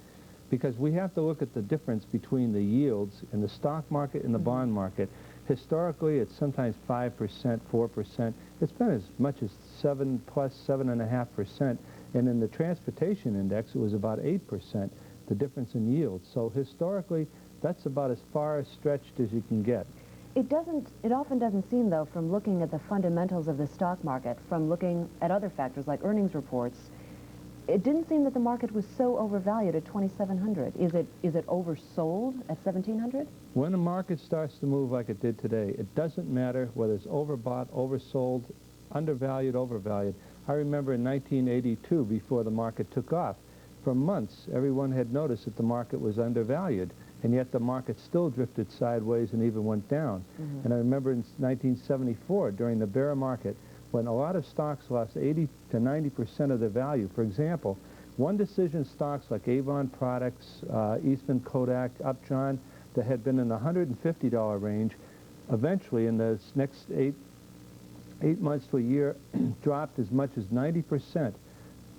Because we have to look at the difference between the yields in the stock market and the bond market. Historically, it's sometimes 5%, 4%. It's been as much as 7.5%. And in the transportation index, it was about 8%, the difference in yields. So historically, that's about as far stretched as you can get. It often doesn't seem, though, from looking at the fundamentals of the stock market, from looking at other factors like earnings reports, it didn't seem that the market was so overvalued at 2,700. Is it oversold at 1,700? When the market starts to move like it did today, it doesn't matter whether it's overbought, oversold, undervalued, overvalued. I remember in 1982, before the market took off, for months, everyone had noticed that the market was undervalued, and yet the market still drifted sideways and even went down. And I remember in 1974, during the bear market, when a lot of stocks lost 80 to 90% of their value. For example, one-decision stocks like Avon Products, Eastman Kodak, Upjohn, that had been in the $150 range, eventually in the next eight months to a year, dropped as much as 90%.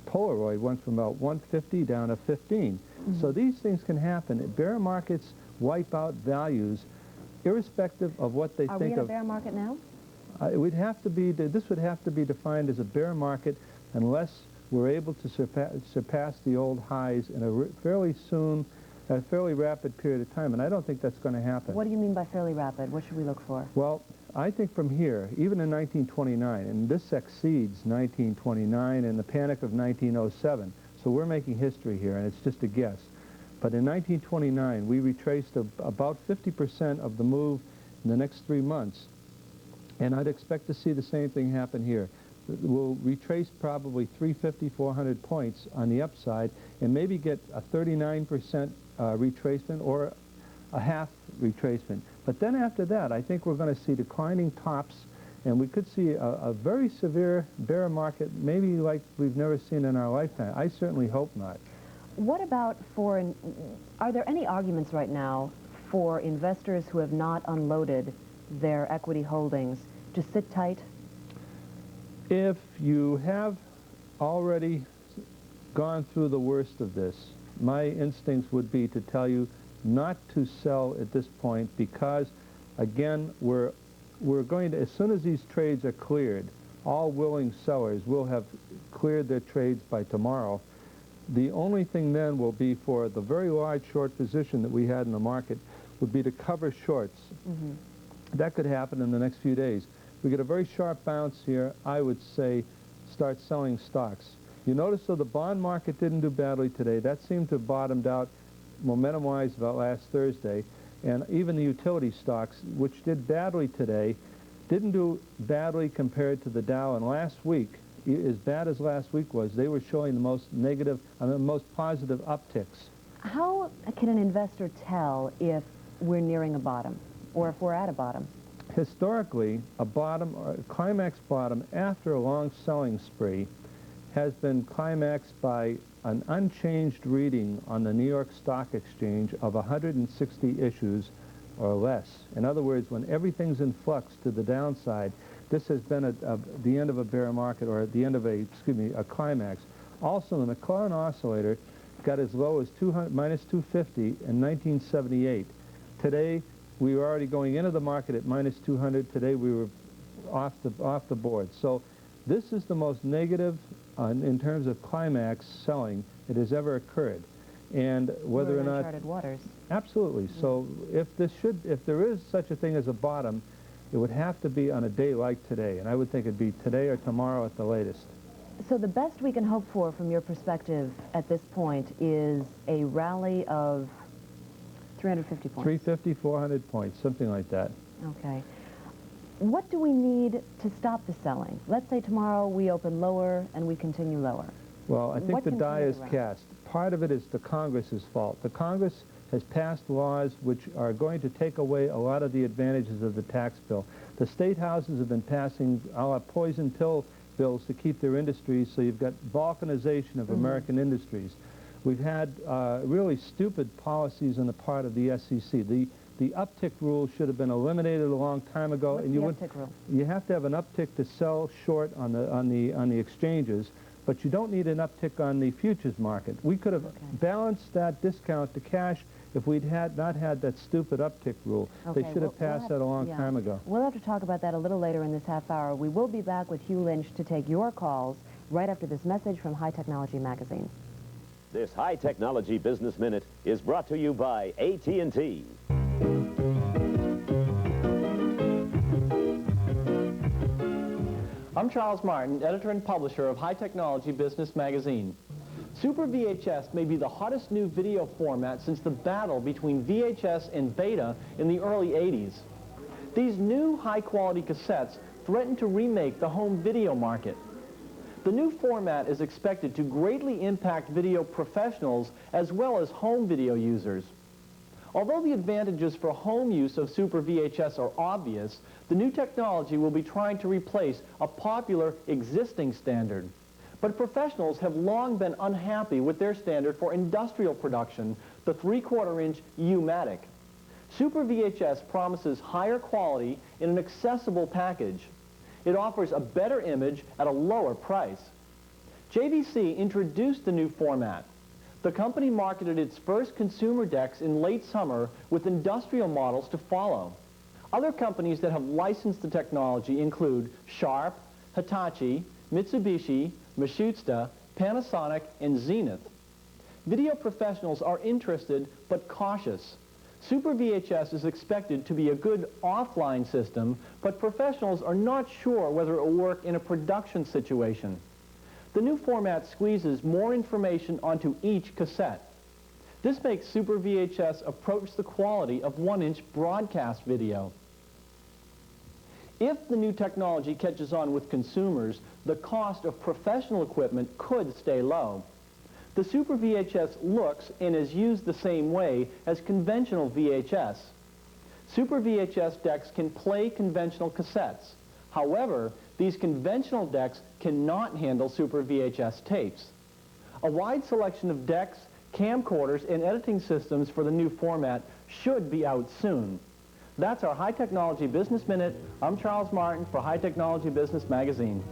Polaroid went from about 150 down to 15. So these things can happen. Bear markets wipe out values irrespective of what they think of. Are we in a bear market now? This would have to be defined as a bear market unless we're able to surpass the old highs in a fairly rapid period of time, and I don't think that's going to happen. What do you mean by fairly rapid? What should we look for? Well, I think from here, even in 1929, and this exceeds 1929 and the panic of 1907, so we're making history here, and it's just a guess. But in 1929, we retraced about 50% of the move in the next 3 months. And I'd expect to see the same thing happen here. We'll retrace probably 350, 400 points on the upside and maybe get a 39% retracement or a half retracement. But then after that, I think we're going to see declining tops, and we could see a very severe bear market, maybe like we've never seen in our lifetime. I certainly hope not. What about are there any arguments right now for investors who have not unloaded their equity holdings to sit tight? If you have already gone through the worst of this, my instincts would be to tell you not to sell at this point because, again, we're going to, as soon as these trades are cleared, all willing sellers will have cleared their trades by tomorrow. The only thing then will be for the very large short position that we had in the market would be to cover shorts. That could happen in the next few days. We get a very sharp bounce here, I would say start selling stocks. You notice though the bond market didn't do badly today. That seemed to have bottomed out momentum-wise about last Thursday. And even the utility stocks, which did badly today, didn't do badly compared to the Dow. And last week, as bad as last week was, they were showing the most negative, the most positive upticks. How can an investor tell if we're nearing a bottom or if we're at a bottom? Historically, a bottom, or a climax bottom after a long selling spree has been climaxed by an unchanged reading on the New York Stock Exchange of 160 issues or less. In other words, when everything's in flux to the downside, this has been the end of a bear market, or at the end of a climax. Also, the McLaren oscillator got as low as minus 250 in 1978. Today, we were already going into the market at minus 200. Today, we were off the board. So this is the most negative in terms of climax selling that has ever occurred. And whether or not uncharted waters. Absolutely. So if there is such a thing as a bottom, it would have to be on a day like today, and I would think it'd be today or tomorrow at the latest. So the best we can hope for from your perspective at this point is a rally of 350 points. 350, 400 points, something like that. Okay. What do we need to stop the selling? Let's say tomorrow we open lower and we continue lower. Well, I think the die is cast. Part of it is the Congress's fault. The Congress has passed laws which are going to take away a lot of the advantages of the tax bill. The state houses have been passing a la poison pill bills to keep their industries, so you've got balkanization of American industries. We've had really stupid policies on the part of the SEC. The uptick rule should have been eliminated a long time ago. What's the uptick rule? You have to have an uptick to sell short on the exchanges, but you don't need an uptick on the futures market. We could have balanced that discount to cash if we'd not had that stupid uptick rule. Okay, they should have passed that a long time ago. We'll have to talk about that a little later in this half hour. We will be back with Hugh Lynch to take your calls right after this message from High Technology Magazine. This High Technology Business Minute is brought to you by AT&T. I'm Charles Martin, editor and publisher of High Technology Business Magazine. Super VHS may be the hottest new video format since the battle between VHS and Beta in the early 80s. These new high-quality cassettes threaten to remake the home video market. The new format is expected to greatly impact video professionals as well as home video users. Although the advantages for home use of Super VHS are obvious, the new technology will be trying to replace a popular existing standard. But professionals have long been unhappy with their standard for industrial production, the 3/4-inch U-Matic. Super VHS promises higher quality in an accessible package. It offers a better image at a lower price. JVC introduced the new format. The company marketed its first consumer decks in late summer with industrial models to follow. Other companies that have licensed the technology include Sharp, Hitachi, Mitsubishi, Matsushita, Panasonic, and Zenith. Video professionals are interested but cautious. Super VHS is expected to be a good offline system, but professionals are not sure whether it will work in a production situation. The new format squeezes more information onto each cassette. This makes Super VHS approach the quality of 1-inch broadcast video. If the new technology catches on with consumers, the cost of professional equipment could stay low. The Super VHS looks and is used the same way as conventional VHS. Super VHS decks can play conventional cassettes. However, these conventional decks cannot handle Super VHS tapes. A wide selection of decks, camcorders, and editing systems for the new format should be out soon. That's our High Technology Business Minute. I'm Charles Martin for High Technology Business Magazine.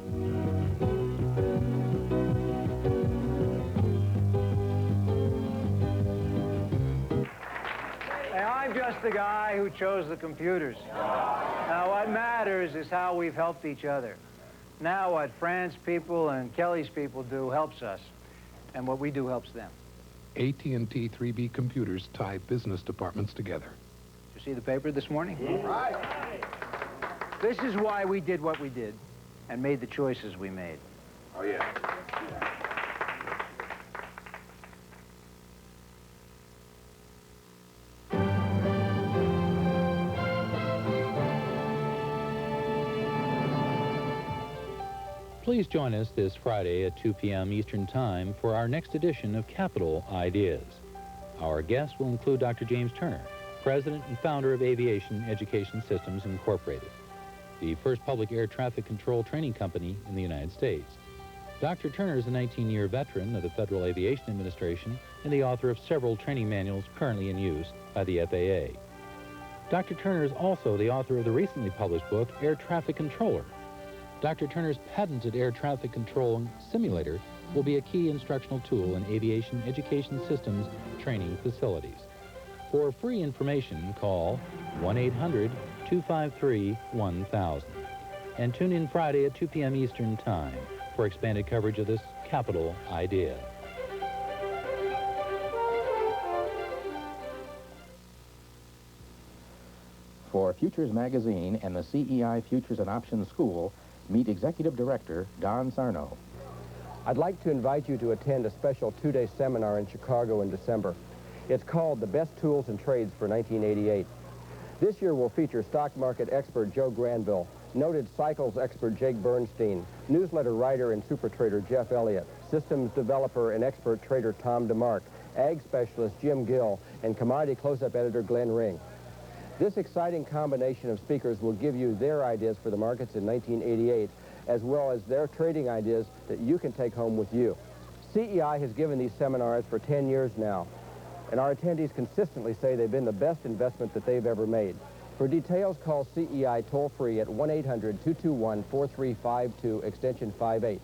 Hey, I'm just the guy who chose the computers. Now, what matters is how we've helped each other. Now, what Fran's people and Kelly's people do helps us, and what we do helps them. AT&T 3B computers tie business departments together. Did you see the paper this morning? Right. This is why we did what we did and made the choices we made. Oh, yeah. Please join us this Friday at 2 p.m. Eastern Time for our next edition of Capital Ideas. Our guest will include Dr. James Turner, President and founder of Aviation Education Systems Incorporated, the first public air traffic control training company in the United States. Dr. Turner is a 19-year veteran of the Federal Aviation Administration and the author of several training manuals currently in use by the FAA. Dr. Turner is also the author of the recently published book, Air Traffic Controller. Dr. Turner's patented air traffic control simulator will be a key instructional tool in aviation education systems training facilities. For free information, call 1-800-253-1000. And tune in Friday at 2 p.m. Eastern Time for expanded coverage of this capital idea. For Futures Magazine and the CEI Futures and Options School, meet Executive Director Don Sarno. I'd like to invite you to attend a special two-day seminar in Chicago in December. It's called The Best Tools and Trades for 1988. This year will feature stock market expert Joe Granville, noted cycles expert Jake Bernstein, newsletter writer and super trader Jeff Elliott, systems developer and expert trader Tom DeMark, ag specialist Jim Gill, and commodity close-up editor Glenn Ring. This exciting combination of speakers will give you their ideas for the markets in 1988, as well as their trading ideas that you can take home with you. CEI has given these seminars for 10 years now, and our attendees consistently say they've been the best investment that they've ever made. For details, call CEI toll-free at 1-800-221-4352, extension 58.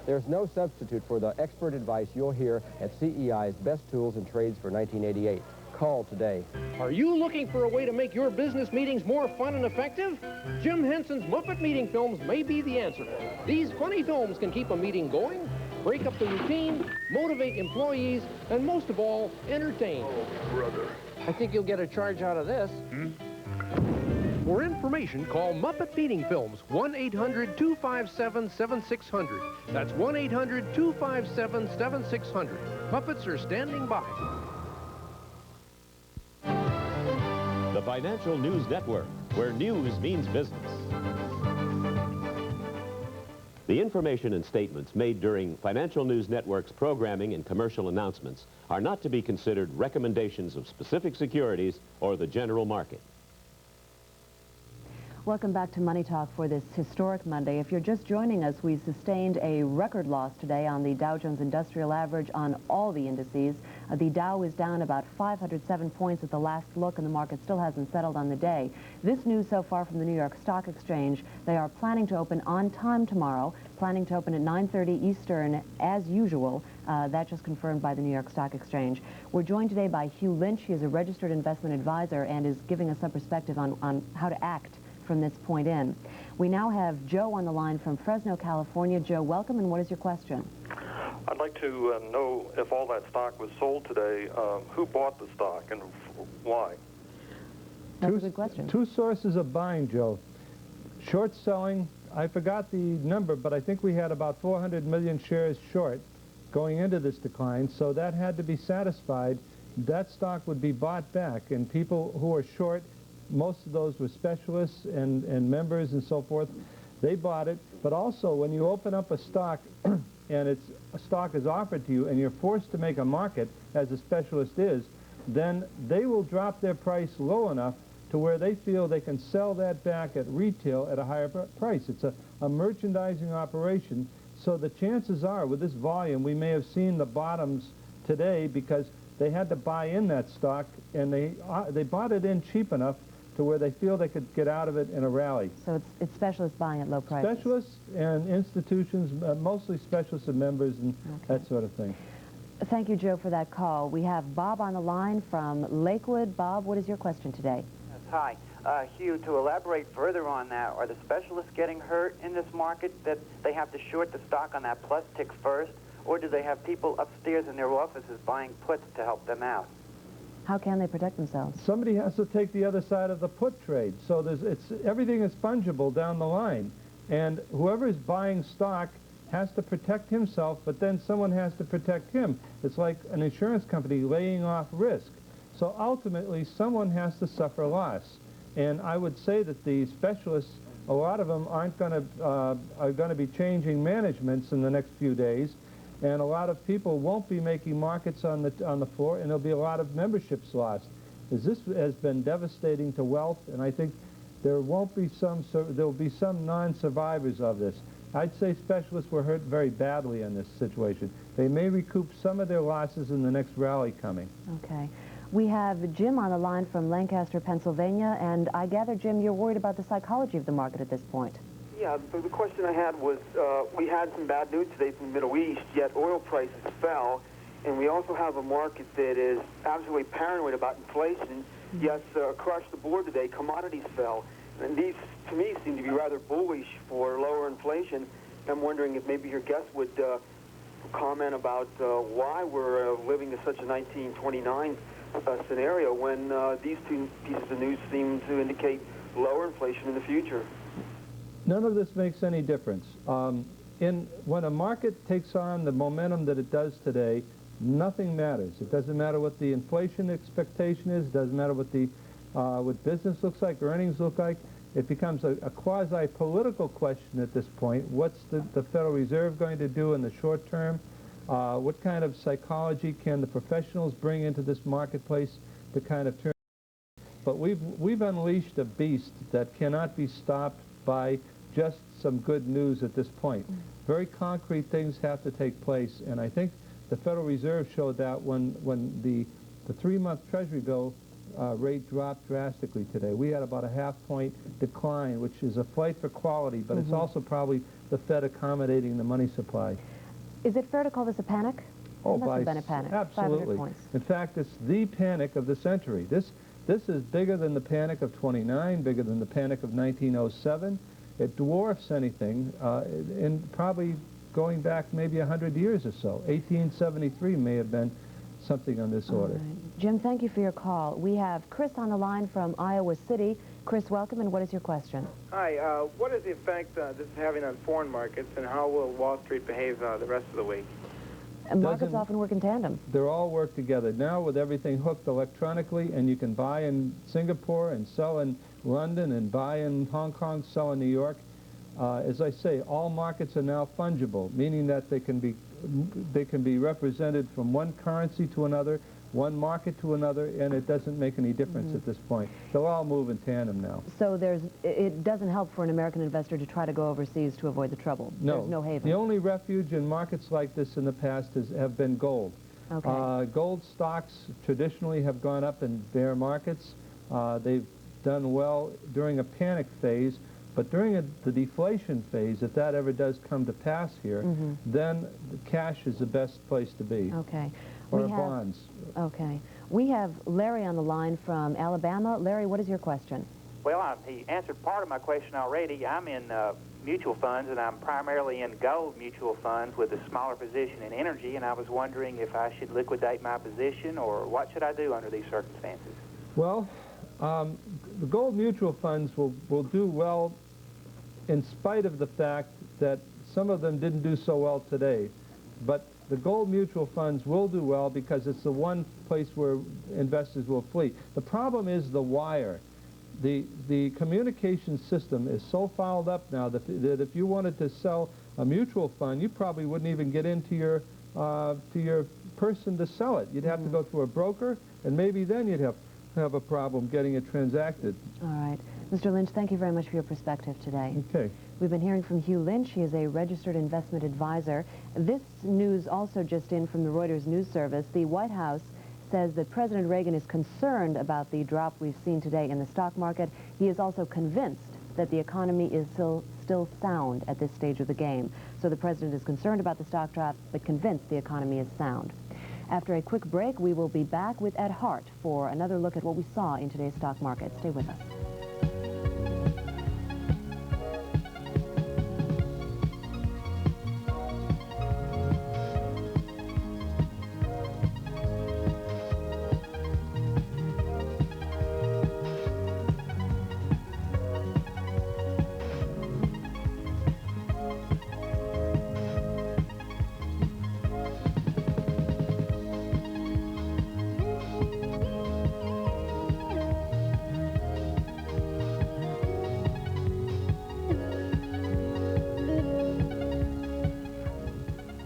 There's no substitute for the expert advice you'll hear at CEI's Best Tools and Trades for 1988. Call today. Are you looking for a way to make your business meetings more fun and effective? Jim Henson's Muppet Meeting Films may be the answer. These funny films can keep a meeting going, break up the routine, motivate employees, and most of all, entertain. Oh, brother. I think you'll get a charge out of this. For information, call Muppet Meeting Films, 1-800-257-7600. That's 1-800-257-7600. Muppets are standing by. The Financial News Network, where news means business. The information and statements made during Financial News Network's programming and commercial announcements are not to be considered recommendations of specific securities or the general market. Welcome back to Money Talk for this historic Monday. If you're just joining us, we sustained a record loss today on the Dow Jones Industrial Average on all the indices. The Dow is down about 507 points at the last look, and the market still hasn't settled on the day. This news so far from the New York Stock Exchange: they are planning to open on time tomorrow, planning to open at 9:30 Eastern as usual. That just confirmed by the New York Stock Exchange. We're joined today by Hugh Lynch. He is a registered investment advisor and is giving us some perspective on how to act from this point in. We now have Joe on the line from Fresno, California. Joe, welcome, and what is your question? I'd like to know if all that stock was sold today, who bought the stock and why? That's a good question. Two sources of buying, Joe. Short selling, I forgot the number, but I think we had about 400 million shares short going into this decline, so that had to be satisfied. That stock would be bought back, and people who are short, most of those were specialists and members and so forth. They bought it. But also, when you open up a stock and a stock is offered to you and you're forced to make a market, as a specialist is, then they will drop their price low enough to where they feel they can sell that back at retail at a higher price. It's a merchandising operation. So the chances are, with this volume, we may have seen the bottoms today because they had to buy in that stock, and they bought it in cheap enough to where they feel they could get out of it in a rally. So it's specialists buying at low prices. Specialists and institutions, mostly specialists and members and that sort of thing. Thank you, Joe, for that call. We have Bob on the line from Lakewood. Bob, what is your question today? Yes, hi. Hugh, to elaborate further on that, are the specialists getting hurt in this market that they have to short the stock on that plus tick first, or do they have people upstairs in their offices buying puts to help them out? How can they protect themselves? Somebody has to take the other side of the put trade. So everything is fungible down the line. And whoever is buying stock has to protect himself, but then someone has to protect him. It's like an insurance company laying off risk. So ultimately, someone has to suffer loss. And I would say that the specialists, a lot of them are going to be changing managements in the next few days. And a lot of people won't be making markets on the floor, and there'll be a lot of memberships lost. This has been devastating to wealth, and I think there will be some non-survivors of this. I'd say specialists were hurt very badly in this situation. They may recoup some of their losses in the next rally coming. Okay. We have Jim on the line from Lancaster, Pennsylvania, and I gather, Jim, you're worried about the psychology of the market at this point. Yeah, the question I had was, we had some bad news today from the Middle East, yet oil prices fell, and we also have a market that is absolutely paranoid about inflation, yet across the board today, commodities fell. And these, to me, seem to be rather bullish for lower inflation. I'm wondering if maybe your guest would comment about why we're living in such a 1929 scenario when these two pieces of news seem to indicate lower inflation in the future. None of this makes any difference. When a market takes on the momentum that it does today, nothing matters. It doesn't matter what the inflation expectation is. It doesn't matter what business looks like, earnings look like. It becomes a quasi-political question at this point. What's the Federal Reserve going to do in the short term? What kind of psychology can the professionals bring into this marketplace to kind of turn? But we've unleashed a beast that cannot be stopped by just some good news at this point. Very concrete things have to take place, and I think the Federal Reserve showed that when the 3-month Treasury bill rate dropped drastically today. We had about a half-point decline, which is a flight for quality, but it's also probably the Fed accommodating the money supply. Is it fair to call this a panic? Oh, it must have been a panic. Absolutely. 500 points. In fact, it's the panic of the century. This is bigger than the panic of '29, bigger than the panic of 1907. It dwarfs anything, in probably going back maybe 100 years or so. 1873 may have been something on this order. Right. Jim, thank you for your call. We have Chris on the line from Iowa City. Chris, welcome, and what is your question? Hi, what is the effect this is having on foreign markets, and how will Wall Street behave the rest of the week? Markets often work in tandem. They're all work together. Now with everything hooked electronically, and you can buy in Singapore and sell in London and buy in Hong Kong, sell in New York. As I say, all markets are now fungible, meaning that they can be represented from one currency to another, one market to another, and it doesn't make any difference at this point. They'll all move in tandem now. So it doesn't help for an American investor to try to go overseas to avoid the trouble. No. There's no haven. The only refuge in markets like this in the past have been gold. Okay. Gold stocks traditionally have gone up in bear markets. They've done well during a panic phase, but during the deflation phase, if that ever does come to pass here, then the cash is the best place to be. Okay. Or bonds. Okay. We have Larry on the line from Alabama. Larry, what is your question? Well, he answered part of my question already. I'm in mutual funds, and I'm primarily in gold mutual funds with a smaller position in energy, and I was wondering if I should liquidate my position, or what should I do under these circumstances? Well, the gold mutual funds will do well in spite of the fact that some of them didn't do so well today. But the gold mutual funds will do well because it's the one place where investors will flee. The problem is the wire. The communication system is so fouled up now that if you wanted to sell a mutual fund, you probably wouldn't even get into your to your person to sell it. You'd have to go through a broker, and maybe then you'd have a problem getting it transacted. All right. Mr. Lynch, thank you very much for your perspective today. Okay. We've been hearing from Hugh Lynch. He is a registered investment advisor. This news also just in from the Reuters News Service. The White House says that President Reagan is concerned about the drop we've seen today in the stock market. He is also convinced that the economy is still sound at this stage of the game. So the president is concerned about the stock drop, but convinced the economy is sound. After a quick break, we will be back with Ed Hart for another look at what we saw in today's stock market. Stay with us.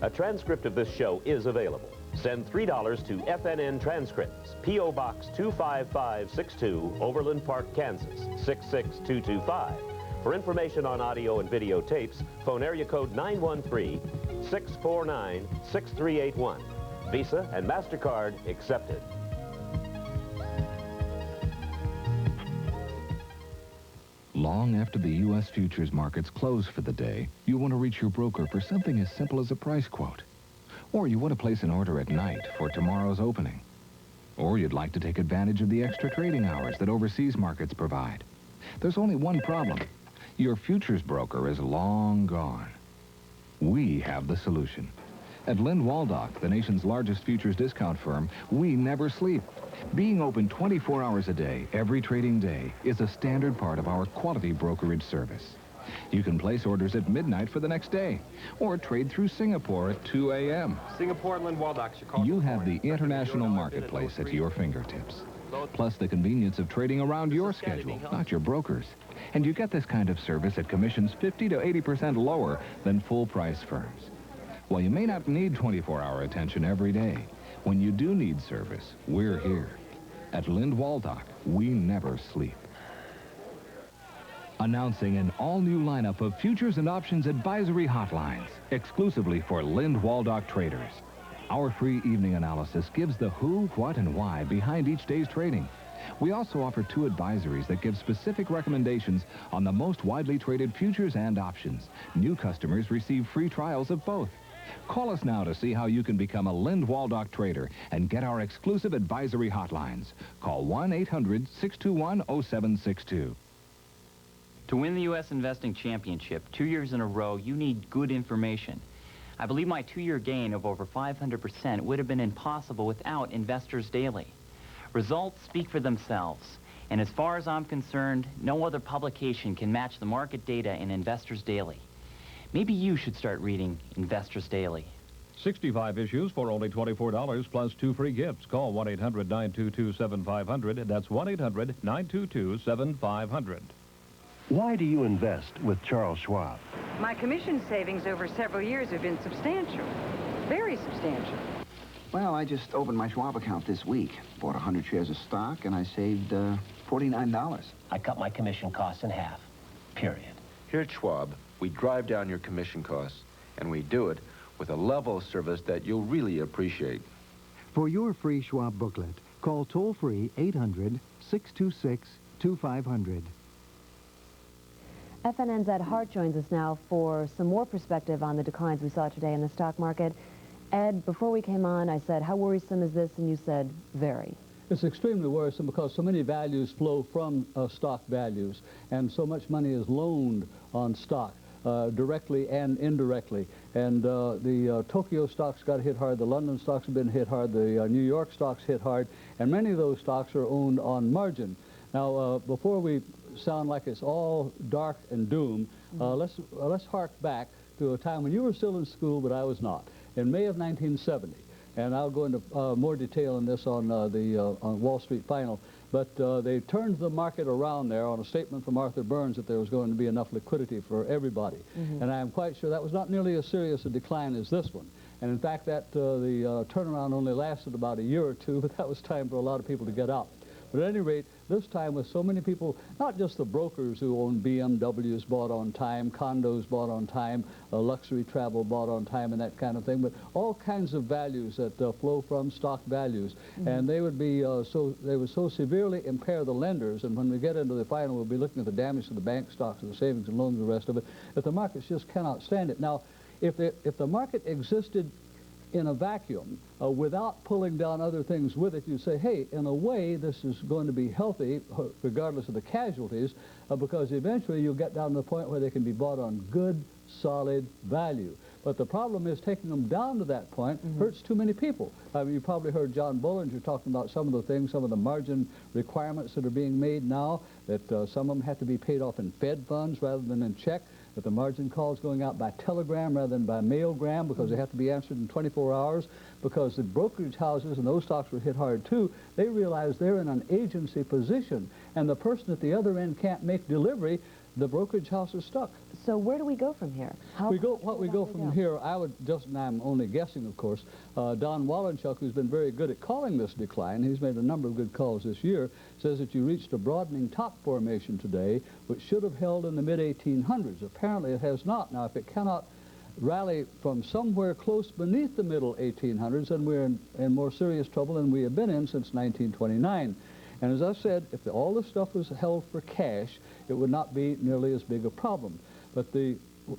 A transcript of this show is available. Send $3 to FNN Transcripts, P.O. Box 25562, Overland Park, Kansas, 66225. For information on audio and video tapes, phone area code 913-649-6381. Visa and MasterCard accepted. Long after the U.S. futures markets close for the day, you want to reach your broker for something as simple as a price quote. Or you want to place an order at night for tomorrow's opening. Or you'd like to take advantage of the extra trading hours that overseas markets provide. There's only one problem. Your futures broker is long gone. We have the solution. At Lind Waldock, the nation's largest futures discount firm, we never sleep. Being open 24 hours a day, every trading day, is a standard part of our quality brokerage service. You can place orders at midnight for the next day, or trade through Singapore at 2 a.m. Singapore, Lind Waldock, Chicago. You have the international marketplace at your fingertips, plus the convenience of trading around your schedule, not your broker's. And you get this kind of service at commissions 50 to 80% lower than full-price firms. While you may not need 24-hour attention every day, when you do need service, we're here. At Lind Waldock, we never sleep. Announcing an all-new lineup of futures and options advisory hotlines, exclusively for Lind Waldock traders. Our free evening analysis gives the who, what, and why behind each day's trading. We also offer 2 advisories that give specific recommendations on the most widely traded futures and options. New customers receive free trials of both. Call us now to see how you can become a Lind Waldock trader and get our exclusive advisory hotlines. Call 1-800-621-0762. To win the U.S. Investing Championship 2 years in a row, you need good information. I believe my 2-year gain of over 500% would have been impossible without Investors Daily. Results speak for themselves, and as far as I'm concerned, no other publication can match the market data in Investors Daily. Maybe you should start reading Investors Daily. 65 issues for only $24 plus 2 free gifts. Call 1-800-922-7500. That's 1-800-922-7500. Why do you invest with Charles Schwab? My commission savings over several years have been substantial, very substantial. Well, I just opened my Schwab account this week. Bought 100 shares of stock, and I saved $49. I cut my commission costs in half, period. Here at Schwab, we drive down your commission costs, and we do it with a level of service that you'll really appreciate. For your free Schwab booklet, call toll-free 800-626-2500. FNN's Ed Hart joins us now for some more perspective on the declines we saw today in the stock market. Ed, before we came on, I said, how worrisome is this? And you said, very. It's extremely worrisome because so many values flow from stock values, and so much money is loaned on stock, directly and indirectly. And the Tokyo stocks got hit hard, the London stocks have been hit hard, the New York stocks hit hard, and many of those stocks are owned on margin. Now, before we sound like it's all dark and doom, let's hark back to a time when you were still in school, but I was not. In May of 1970, and I'll go into more detail on this on on Wall Street Final, but they turned the market around there on a statement from Arthur Burns that there was going to be enough liquidity for everybody. And I'm quite sure that was not nearly as serious a decline as this one. And in fact, that the turnaround only lasted about a year or two, but that was time for a lot of people to get out. But at any rate, this time with so many people, not just the brokers who own BMWs bought on time, condos bought on time, luxury travel bought on time and that kind of thing, but all kinds of values that flow from stock values. And they would be they would so severely impair the lenders, and when we get into the final, we'll be looking at the damage to the bank stocks and the savings and loans and the rest of it, that the markets just cannot stand it. Now, if the market existed in a vacuum, without pulling down other things with it, you say, hey, in a way, this is going to be healthy, regardless of the casualties, because eventually you'll get down to the point where they can be bought on good, solid value. But the problem is taking them down to that point hurts too many people. I mean, you probably heard John Bollinger talking about some of the things, some of the margin requirements that are being made now, that some of them have to be paid off in Fed funds rather than in check, that the margin calls going out by telegram rather than by mailgram because they have to be answered in 24 hours, because the brokerage houses, and those stocks were hit hard too, they realize they're in an agency position, and the person at the other end can't make delivery, the brokerage house is stuck. So where do we go from here? We go from here, I would just, and I'm only guessing, of course, Don Wallenchuk, who's been very good at calling this decline, he's made a number of good calls this year, says that you reached a broadening top formation today, which should have held in the mid-1800s. Apparently it has not. Now, if it cannot rally from somewhere close beneath the middle 1800s, then we're in more serious trouble than we have been in since 1929. And as I said, if all this stuff was held for cash, it would not be nearly as big a problem. But the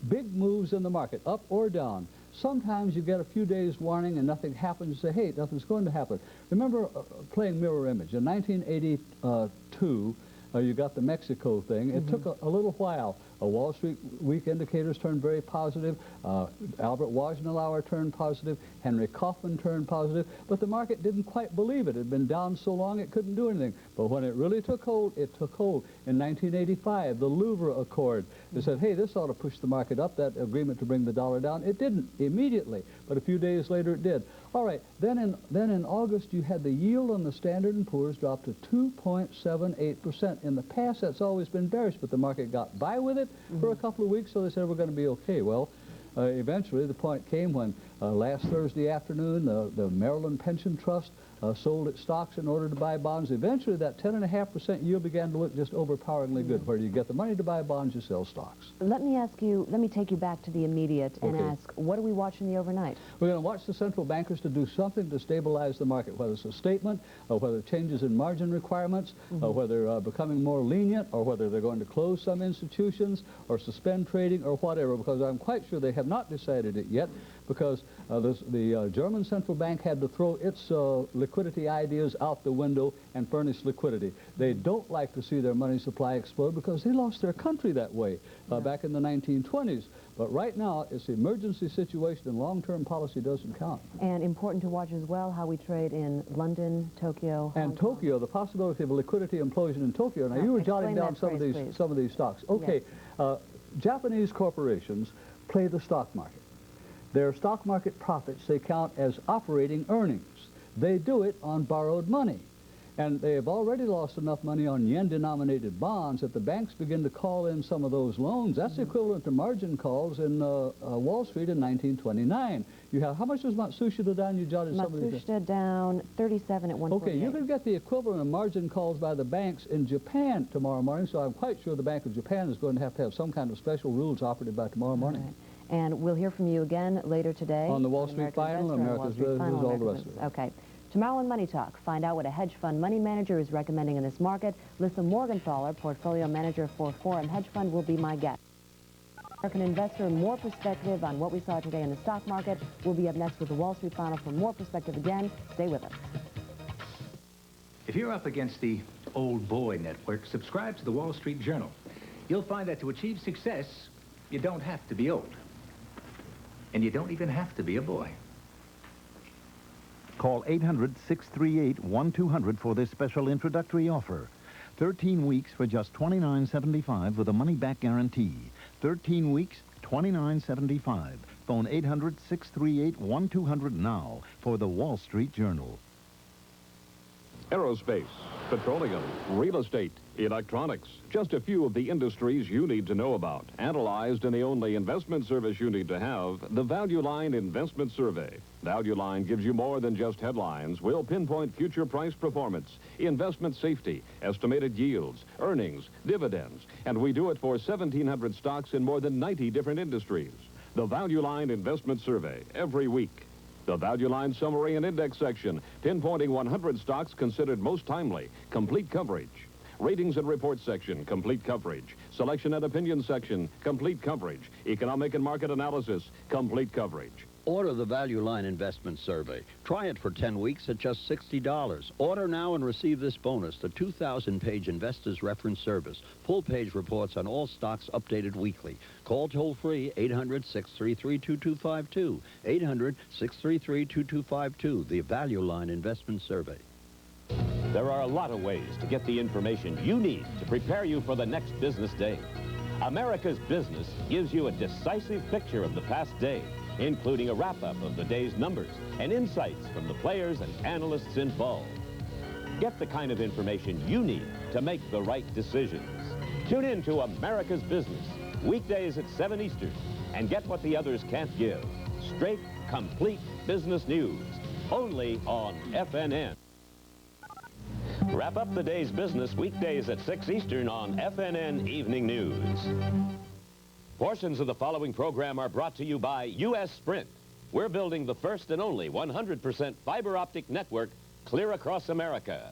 big moves in the market, up or down, sometimes you get a few days warning and nothing happens. You say, hey, nothing's going to happen. Remember playing mirror image. In 1982, you got the Mexico thing. It took a little while. Wall Street week indicators turned very positive. Albert Wojnalauer turned positive. Henry Kaufman turned positive. But the market didn't quite believe it. It had been down so long it couldn't do anything. But when it really took hold, it took hold. In 1985, the Louvre Accord. They said, hey, this ought to push the market up, that agreement to bring the dollar down. It didn't immediately, but a few days later it did. All right, then in August, you had the yield on the Standard & Poor's drop to 2.78%. In the past, that's always been bearish, but the market got by with it for a couple of weeks, so they said we're going to be okay. Well, eventually the point came when last Thursday afternoon, the Maryland Pension Trust sold its stocks in order to buy bonds. Eventually, that 10.5% yield began to look just overpoweringly good. Where you get the money to buy bonds, you sell stocks. Let me take you back to the immediate and ask, what do we watch in the overnight? We're going to watch the central bankers to do something to stabilize the market, whether it's a statement, or whether changes in margin requirements, or whether becoming more lenient, or whether they're going to close some institutions, or suspend trading, or whatever, because I'm quite sure they have not decided it yet, because the German central bank had to throw its liquidity ideas out the window and furnish liquidity. They don't like to see their money supply explode because they lost their country that way back in the 1920s. But right now, it's an emergency situation, and long-term policy doesn't count. And important to watch as well how we trade in London, Tokyo, and Tokyo, the possibility of a liquidity implosion in Tokyo. Now, you were jotting down some of these stocks. Okay, Japanese corporations play the stock market. Their stock market profits they count as operating earnings. They do it on borrowed money. And they have already lost enough money on yen-denominated bonds that the banks begin to call in some of those loans. That's equivalent to margin calls in Wall Street in 1929. You have, how much was Matsushita down? You jotted some of these. Matsushita down 37 at 148. Okay, you could get the equivalent of margin calls by the banks in Japan tomorrow morning, so I'm quite sure the Bank of Japan is going to have some kind of special rules operated by tomorrow morning. Right. And we'll hear from you again later today. On the Wall Street Final, America's Business, all the rest of it. Okay. Tomorrow on Money Talk, find out what a hedge fund money manager is recommending in this market. Lisa Morgenthaler, portfolio manager for Forum Hedge Fund, will be my guest. American investor, more perspective on what we saw today in the stock market. We'll be up next with the Wall Street Final for more perspective again. Stay with us. If you're up against the old boy network, subscribe to the Wall Street Journal. You'll find that to achieve success, you don't have to be old. And you don't even have to be a boy. Call 800-638-1200 for this special introductory offer. 13 weeks for just $29.75 with a money-back guarantee. 13 weeks, $29.75. Phone 800-638-1200 now for the Wall Street Journal. Aerospace, petroleum, real estate, electronics. Just a few of the industries you need to know about. Analyzed in the only investment service you need to have, the Value Line Investment Survey. Value Line gives you more than just headlines. We'll pinpoint future price performance, investment safety, estimated yields, earnings, dividends. And we do it for 1,700 stocks in more than 90 different industries. The Value Line Investment Survey, every week. The Value Line Summary and Index section, pinpointing 100 stocks considered most timely, complete coverage. Ratings and Report section, complete coverage. Selection and Opinion section, complete coverage. Economic and Market Analysis, complete coverage. Order the Value Line Investment Survey. Try it for 10 weeks at just $60. Order now and receive this bonus, the 2,000-page Investors Reference Service. Full-page reports on all stocks updated weekly. Call toll-free 800-633-2252. 800-633-2252, the Value Line Investment Survey. There are a lot of ways to get the information you need to prepare you for the next business day. America's Business gives you a decisive picture of the past day, including a wrap-up of the day's numbers and insights from the players and analysts involved. Get the kind of information you need to make the right decisions. Tune in to America's Business, weekdays at 7 Eastern, and get what the others can't give. Straight, complete business news, only on FNN. Wrap up the day's business weekdays at 6 Eastern on FNN Evening News. Portions of the following program are brought to you by U.S. Sprint. We're building the first and only 100% fiber optic network clear across America.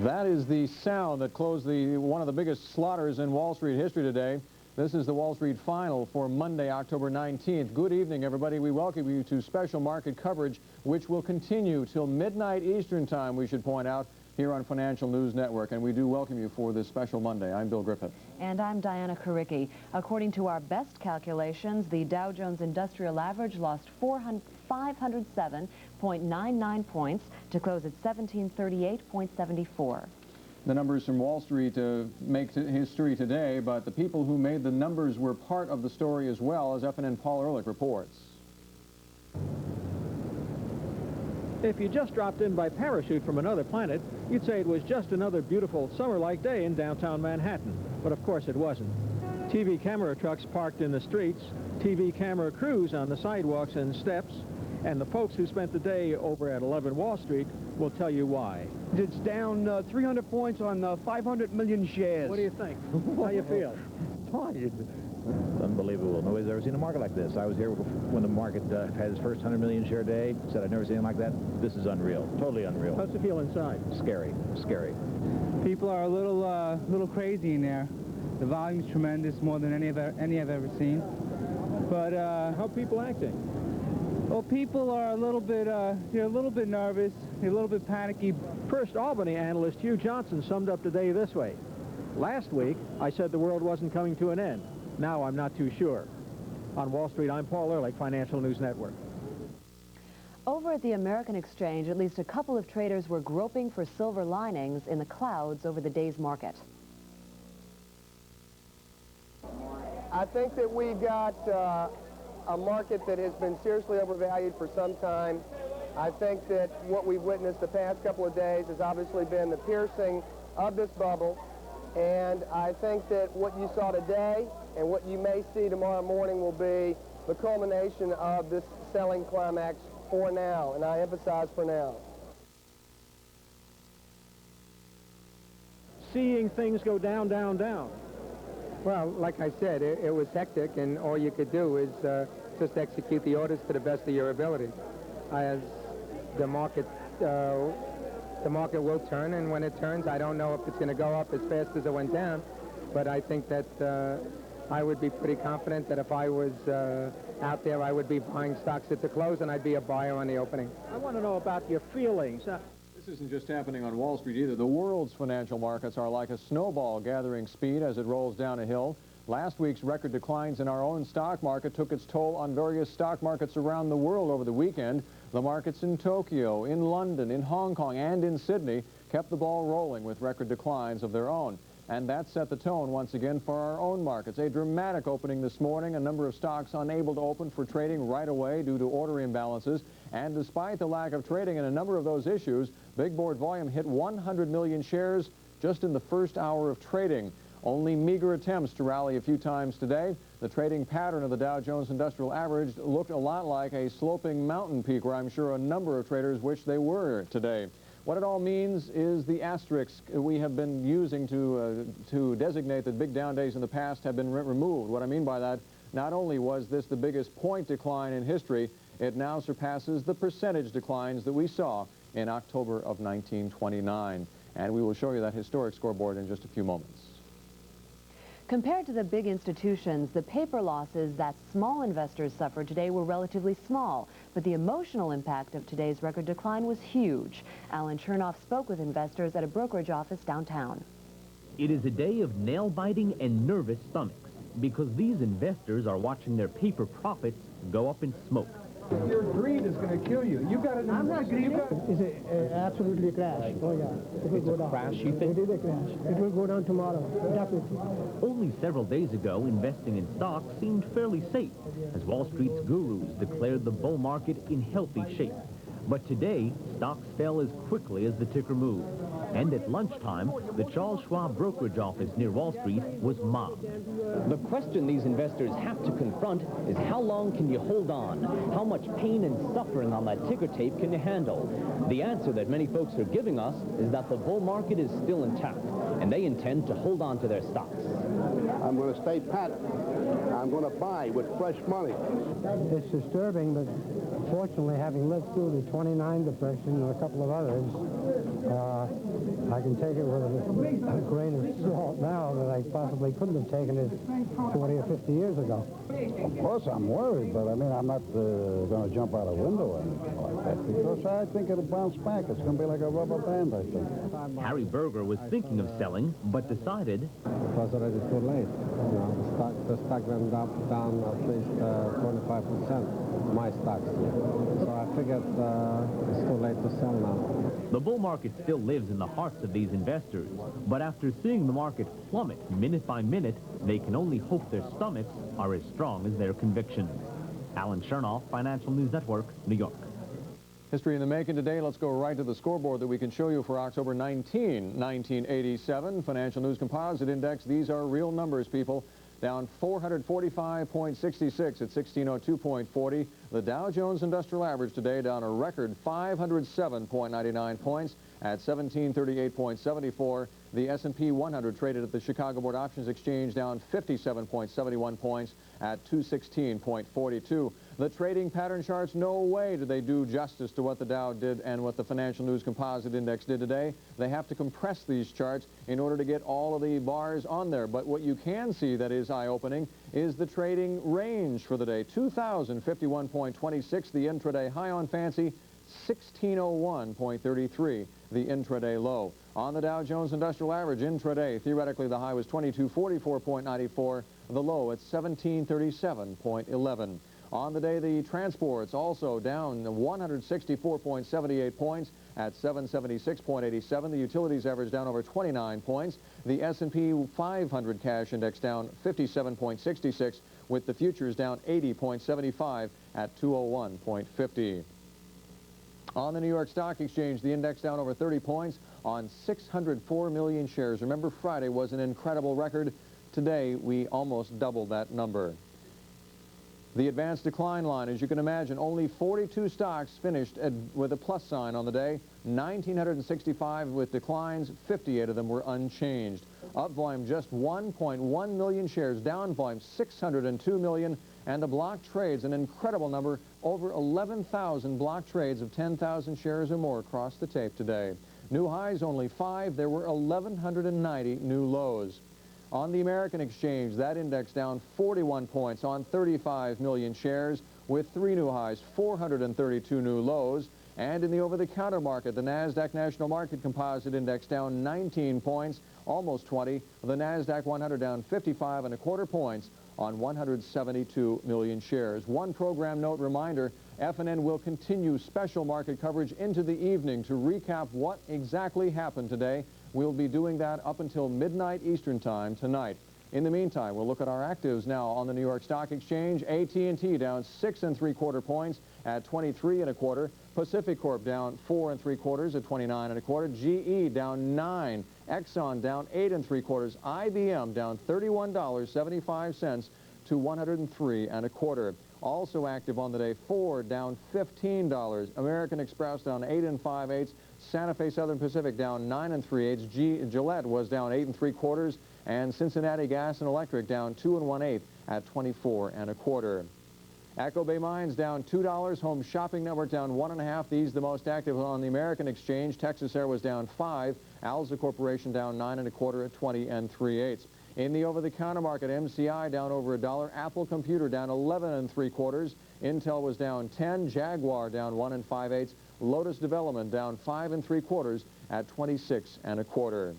That is the sound that closed one of the biggest slaughters in Wall Street history today. This is the Wall Street Final for Monday, October 19th. Good evening, everybody. We welcome you to special market coverage, which will continue till midnight Eastern time, we should point out, here on Financial News Network. And we do welcome you for this special Monday. I'm Bill Griffith. And I'm Diana Karicki. According to our best calculations, the Dow Jones Industrial Average lost 507.99 points to close at 1738.74. The numbers from Wall Street make history today, but the people who made the numbers were part of the story as well, as FNN Paul Ehrlich reports. If you just dropped in by parachute from another planet, you'd say it was just another beautiful summer-like day in downtown Manhattan. But of course it wasn't. TV camera trucks parked in the streets, TV camera crews on the sidewalks and steps, and the folks who spent the day over at 11 Wall Street will tell you why. It's down 300 points on 500 million shares. What do you think? How you feel? It's unbelievable. Nobody's ever seen a market like this. I was here when the market had its first 100 million share day. Said I'd never seen anything like that. This is unreal. Totally unreal. How's it feel inside? Scary. Scary. People are a little crazy in there. The volume's tremendous, more than any I've ever seen. But how are people acting? Well, people are a little bit nervous, a little bit panicky. First Albany analyst Hugh Johnson summed up today this way. Last week, I said the world wasn't coming to an end. Now I'm not too sure. On Wall Street, I'm Paul Ehrlich, Financial News Network. Over at the American Exchange, at least a couple of traders were groping for silver linings in the clouds over the day's market. I think that we've got a market that has been seriously overvalued for some time. I think that what we've witnessed the past couple of days has obviously been the piercing of this bubble. And I think that what you saw today and what you may see tomorrow morning will be the culmination of this selling climax for now, and I emphasize for now. Seeing things go down, down, down. Well, like I said, it was hectic, and all you could do is just execute the orders to the best of your ability. As the market will turn, and when it turns, I don't know if it's going to go up as fast as it went down, but I think that I would be pretty confident that if I was out there, I would be buying stocks at the close, and I'd be a buyer on the opening. I want to know about your feelings. This isn't just happening on Wall Street either. The world's financial markets are like a snowball gathering speed as it rolls down a hill. Last week's record declines in our own stock market took its toll on various stock markets around the world over the weekend. The markets in Tokyo, in London, in Hong Kong, and in Sydney kept the ball rolling with record declines of their own. And that set the tone once again for our own markets. A dramatic opening this morning, a number of stocks unable to open for trading right away due to order imbalances. And despite the lack of trading in a number of those issues, big board volume hit 100 million shares just in the first hour of trading. Only meager attempts to rally a few times today. The trading pattern of the Dow Jones Industrial Average looked a lot like a sloping mountain peak where I'm sure a number of traders wish they were today. What it all means is the asterisk we have been using to designate that big down days in the past have been removed. What I mean by that, not only was this the biggest point decline in history, it now surpasses the percentage declines that we saw in October of 1929. And we will show you that historic scoreboard in just a few moments. Compared to the big institutions, the paper losses that small investors suffered today were relatively small, but the emotional impact of today's record decline was huge. Alan Chernoff spoke with investors at a brokerage office downtown. It is a day of nail-biting and nervous stomachs because these investors are watching their paper profits go up in smoke. Your greed is going to kill you. You got it. I'm not greedy. It's absolutely a crash. Oh yeah, it will go down. Crash, you think? It is a crash. It will go down tomorrow, definitely. Only several days ago, investing in stocks seemed fairly safe as Wall Street's gurus declared the bull market in healthy shape. But today, stocks fell as quickly as the ticker moved. And at lunchtime, the Charles Schwab brokerage office near Wall Street was mobbed. The question these investors have to confront is how long can you hold on? How much pain and suffering on that ticker tape can you handle? The answer that many folks are giving us is that the bull market is still intact, and they intend to hold on to their stocks. I'm going to stay pat. I'm going to buy with fresh money. It's disturbing, but fortunately, having lived through the 29 depression and a couple of others, I can take it with a grain of salt now that I possibly couldn't have taken it 40 or 50 years ago. Of course, I'm worried, but I mean, I'm not going to jump out a window or anything like that, because I think it'll bounce back. It's going to be like a rubber band, I think. Harry Berger was thinking of selling, but decided it was already too late. You know, the stock went down at least 25%, my stocks. So I figured it's too late to sell now. the bull market still lives in the hearts of these investors. But after seeing the market plummet minute by minute, they can only hope their stomachs are as strong as their convictions. Alan Chernoff, Financial News Network, New York. History in the making today. Let's go right to the scoreboard that we can show you for October 19, 1987. Financial News Composite Index. These are real numbers, people. Down 445.66 at 1602.40. The Dow Jones Industrial Average today down a record 507.99 points at 1738.74. The S&P 100 traded at the Chicago Board Options Exchange down 57.71 points at 216.42. The trading pattern charts, no way do they do justice to what the Dow did and what the Financial News Composite Index did today. They have to compress these charts in order to get all of the bars on there. But what you can see that is eye-opening is the trading range for the day. 2,051.26, the intraday high on Fancy, 1601.33, the intraday low. On the Dow Jones Industrial Average intraday, theoretically the high was 2244.94, the low at 1737.11. On the day, the transports also down 164.78 points at 776.87. The utilities average down over 29 points. The S&P 500 cash index down 57.66, with the futures down 80.75 at 201.50. On the New York Stock Exchange, the index down over 30 points on 604 million shares. Remember, Friday was an incredible record. Today, we almost doubled that number. The advanced decline line, as you can imagine, only 42 stocks finished with a plus sign on the day. 1,965 with declines, 58 of them were unchanged. Up volume just 1.1 million shares, down volume 602 million, and the block trades, an incredible number, over 11,000 block trades of 10,000 shares or more across the tape today. New highs only 5, there were 1,190 new lows. On the American Exchange, that index down 41 points on 35 million shares with 3 new highs, 432 new lows. And in the over-the-counter market, the NASDAQ National Market Composite Index down 19 points, almost 20. The NASDAQ 100 down 55.25 points on 172 million shares. One program note reminder, FNN will continue special market coverage into the evening to recap what exactly happened today. We'll be doing that up until midnight Eastern Time tonight. In the meantime, we'll look at our actives now on the New York Stock Exchange. AT&T down 6.75 points at 23.25. Pacific Corp down 4.75 at 29.25. GE down 9. Exxon down 8.75. IBM down $31.75 to 103.25. Also active on the day, Ford down $15. American Express down 8.58. Santa Fe Southern Pacific down 9.38. Gillette was down 8.75. And Cincinnati Gas and Electric down 2.18 at 24.25. Echo Bay Mines down $2. Home Shopping Network down 1.5. These the most active on the American Exchange. Texas Air was down 5. Alza Corporation down 9.25 at 20.38. In the over-the-counter market, MCI down over $1. Apple Computer down 11.75. Intel was down 10. Jaguar down 1.58. Lotus Development down 5.75 at 26.25.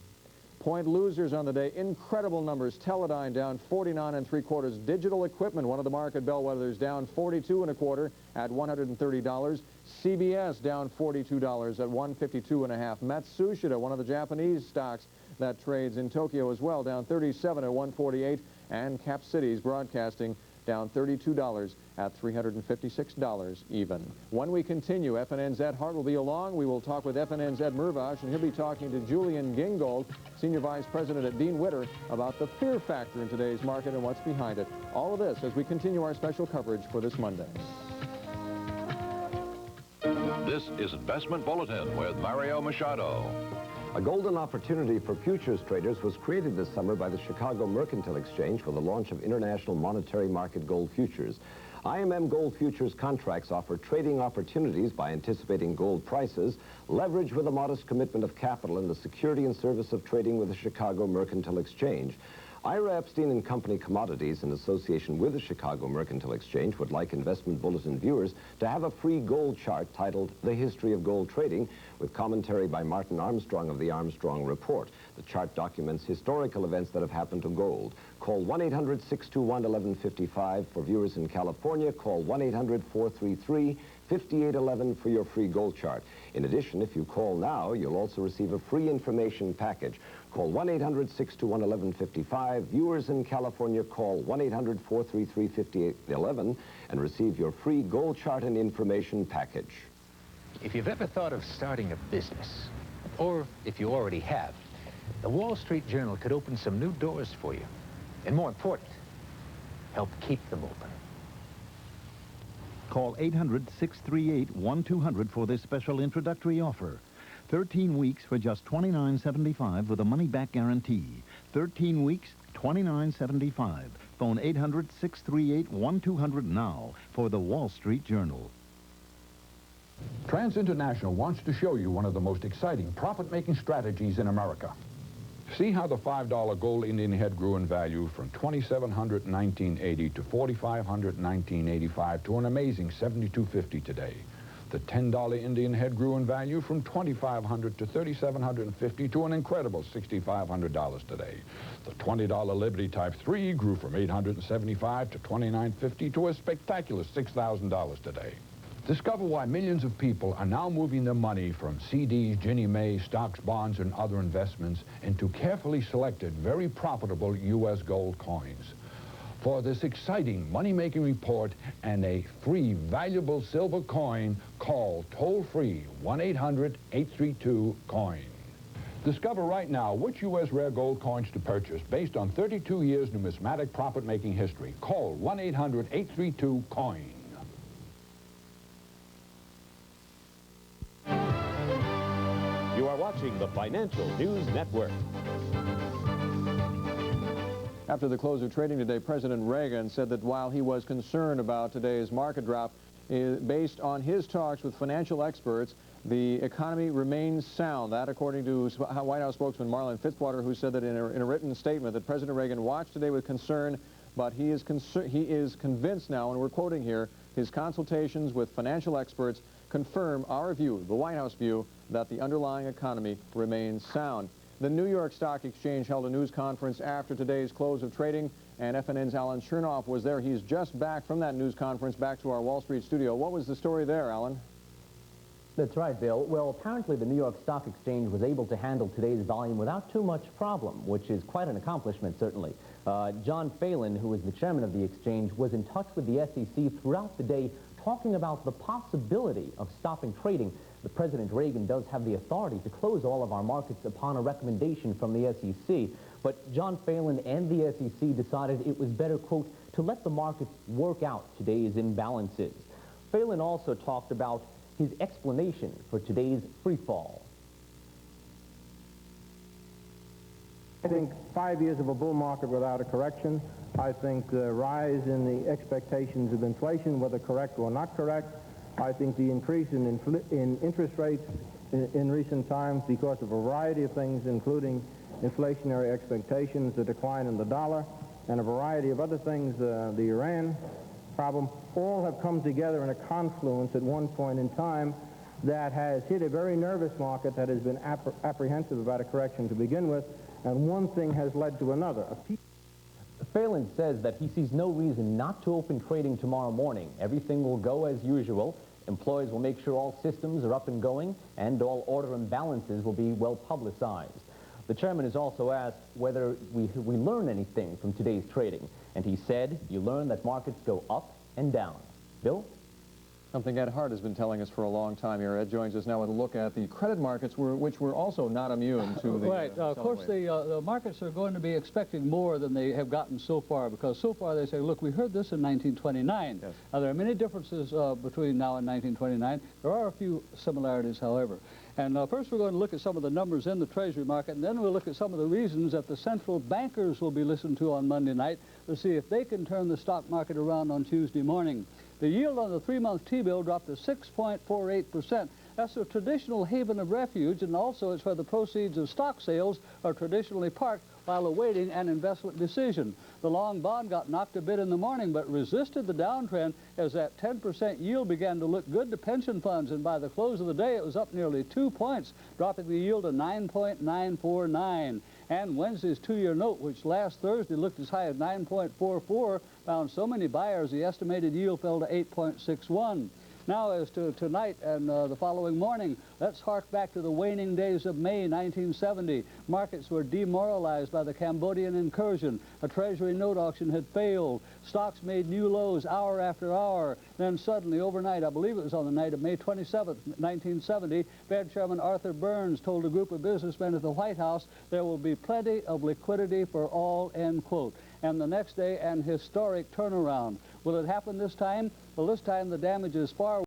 Point losers on the day, incredible numbers. Teledyne down 49.75. Digital Equipment, one of the market bellwethers, down 42.25 at $130. CBS down $42 at 152.5. Matsushita, one of the Japanese stocks that trades in Tokyo as well, down 37 at 148. And Cap Cities Broadcasting down $32 at $356 even. When we continue, FNN's Ed Hart will be along. We will talk with FNN's Ed Mervash, and he'll be talking to Julian Gingold, Senior Vice President at Dean Witter, about the fear factor in today's market and what's behind it. All of this as we continue our special coverage for this Monday. This is Investment Bulletin with Mario Machado. A golden opportunity for futures traders was created this summer by the Chicago Mercantile Exchange for the launch of International Monetary Market Gold Futures. IMM Gold Futures contracts offer trading opportunities by anticipating gold prices, leverage with a modest commitment of capital in the security and service of trading with the Chicago Mercantile Exchange. Ira Epstein & Company Commodities, in association with the Chicago Mercantile Exchange, would like Investment Bulletin viewers to have a free gold chart titled The History of Gold Trading, with commentary by Martin Armstrong of the Armstrong Report. The chart documents historical events that have happened to gold. Call 1-800-621-1155 for viewers in California. Call 1-800-433-5811 for your free gold chart. In addition, if you call now, you'll also receive a free information package. Call 1-800-621-1155. Viewers in California, call 1-800-433-5811 and receive your free gold chart and information package. If you've ever thought of starting a business, or if you already have, the Wall Street Journal could open some new doors for you. And more important, help keep them open. Call 800-638-1200 for this special introductory offer. 13 weeks for just $29.75 with a money-back guarantee. 13 weeks, $29.75. Phone 800-638-1200 now for the Wall Street Journal. Trans International wants to show you one of the most exciting profit-making strategies in America. See how the $5 gold Indian head grew in value from $2,700 in 1980 to $4,500 in 1985 to an amazing $7,250 today. The $10 Indian head grew in value from $2,500 to $3,750 to an incredible $6,500 today. The $20 Liberty Type 3 grew from $875 to $2,950 to a spectacular $6,000 today. Discover why millions of people are now moving their money from CDs, Ginnie Mae, stocks, bonds, and other investments into carefully selected, very profitable U.S. gold coins. For this exciting money-making report and a free valuable silver coin, call toll-free 1-800-832-COIN. Discover right now which U.S. rare gold coins to purchase based on 32 years numismatic profit-making history. Call 1-800-832-COIN. You are watching the Financial News Network. After the close of trading today, President Reagan said that while he was concerned about today's market drop, based on his talks with financial experts, the economy remains sound. That, according to White House spokesman Marlin Fitzwater, who said that in a written statement that President Reagan watched today with concern, but he is convinced now, and we're quoting here, his consultations with financial experts confirm our view, the White House view, that the underlying economy remains sound. The New York Stock Exchange held a news conference after today's close of trading, and FNN's Alan Chernoff was there. He's just back from that news conference back to our Wall Street studio. What was the story there, Alan? That's right, Bill. Well, apparently the New York Stock Exchange was able to handle today's volume without too much problem, which is quite an accomplishment, certainly. John Phelan, who is the chairman of the exchange, was in touch with the SEC throughout the day, talking about the possibility of stopping trading. The President Reagan does have the authority to close all of our markets upon a recommendation from the SEC, but John Phelan and the SEC decided it was better, quote, to let the markets work out today's imbalances. Phelan also talked about his explanation for today's free fall. I think 5 years of a bull market without a correction. I think the rise in the expectations of inflation, whether correct or not correct. I think the increase in interest rates in recent times because of a variety of things, including inflationary expectations, the decline in the dollar, and a variety of other things, the Iran problem, all have come together in a confluence at one point in time that has hit a very nervous market that has been apprehensive about a correction to begin with, and one thing has led to another. Phelan says that he sees no reason not to open trading tomorrow morning. Everything will go as usual. Employees will make sure all systems are up and going, and all order imbalances will be well publicized. The chairman is also asked whether we learn anything from today's trading. And he said, you learn that markets go up and down. Bill? Something Ed Hart has been telling us for a long time here. Ed joins us now with a look at the credit markets, which were also not immune to the... Right. Of course, the markets are going to be expecting more than they have gotten so far, because so far they say, look, we heard this in 1929. Yes. Now, there are many differences between now and 1929. There are a few similarities, however. And first we're going to look at some of the numbers in the Treasury market, and then we'll look at some of the reasons that the central bankers will be listened to on Monday night to see if they can turn the stock market around on Tuesday morning. The yield on the 3-month T-bill dropped to 6.48%. That's a traditional haven of refuge, and also it's where the proceeds of stock sales are traditionally parked while awaiting an investment decision. The long bond got knocked a bit in the morning, but resisted the downtrend as that 10% yield began to look good to pension funds, and by the close of the day it was up nearly 2 points, dropping the yield to 9.949. And Wednesday's 2-year note, which last Thursday looked as high as 9.44, found so many buyers the estimated yield fell to 8.61. Now, as to tonight and the following morning, let's hark back to the waning days of May 1970. Markets were demoralized by the Cambodian incursion. A Treasury note auction had failed. Stocks made new lows hour after hour. Then suddenly, overnight, I believe it was on the night of May 27th, 1970, Fed Chairman Arthur Burns told a group of businessmen at the White House there will be plenty of liquidity for all, end quote. And the next day, an historic turnaround. Will it happen this time? Well, this time the damage is far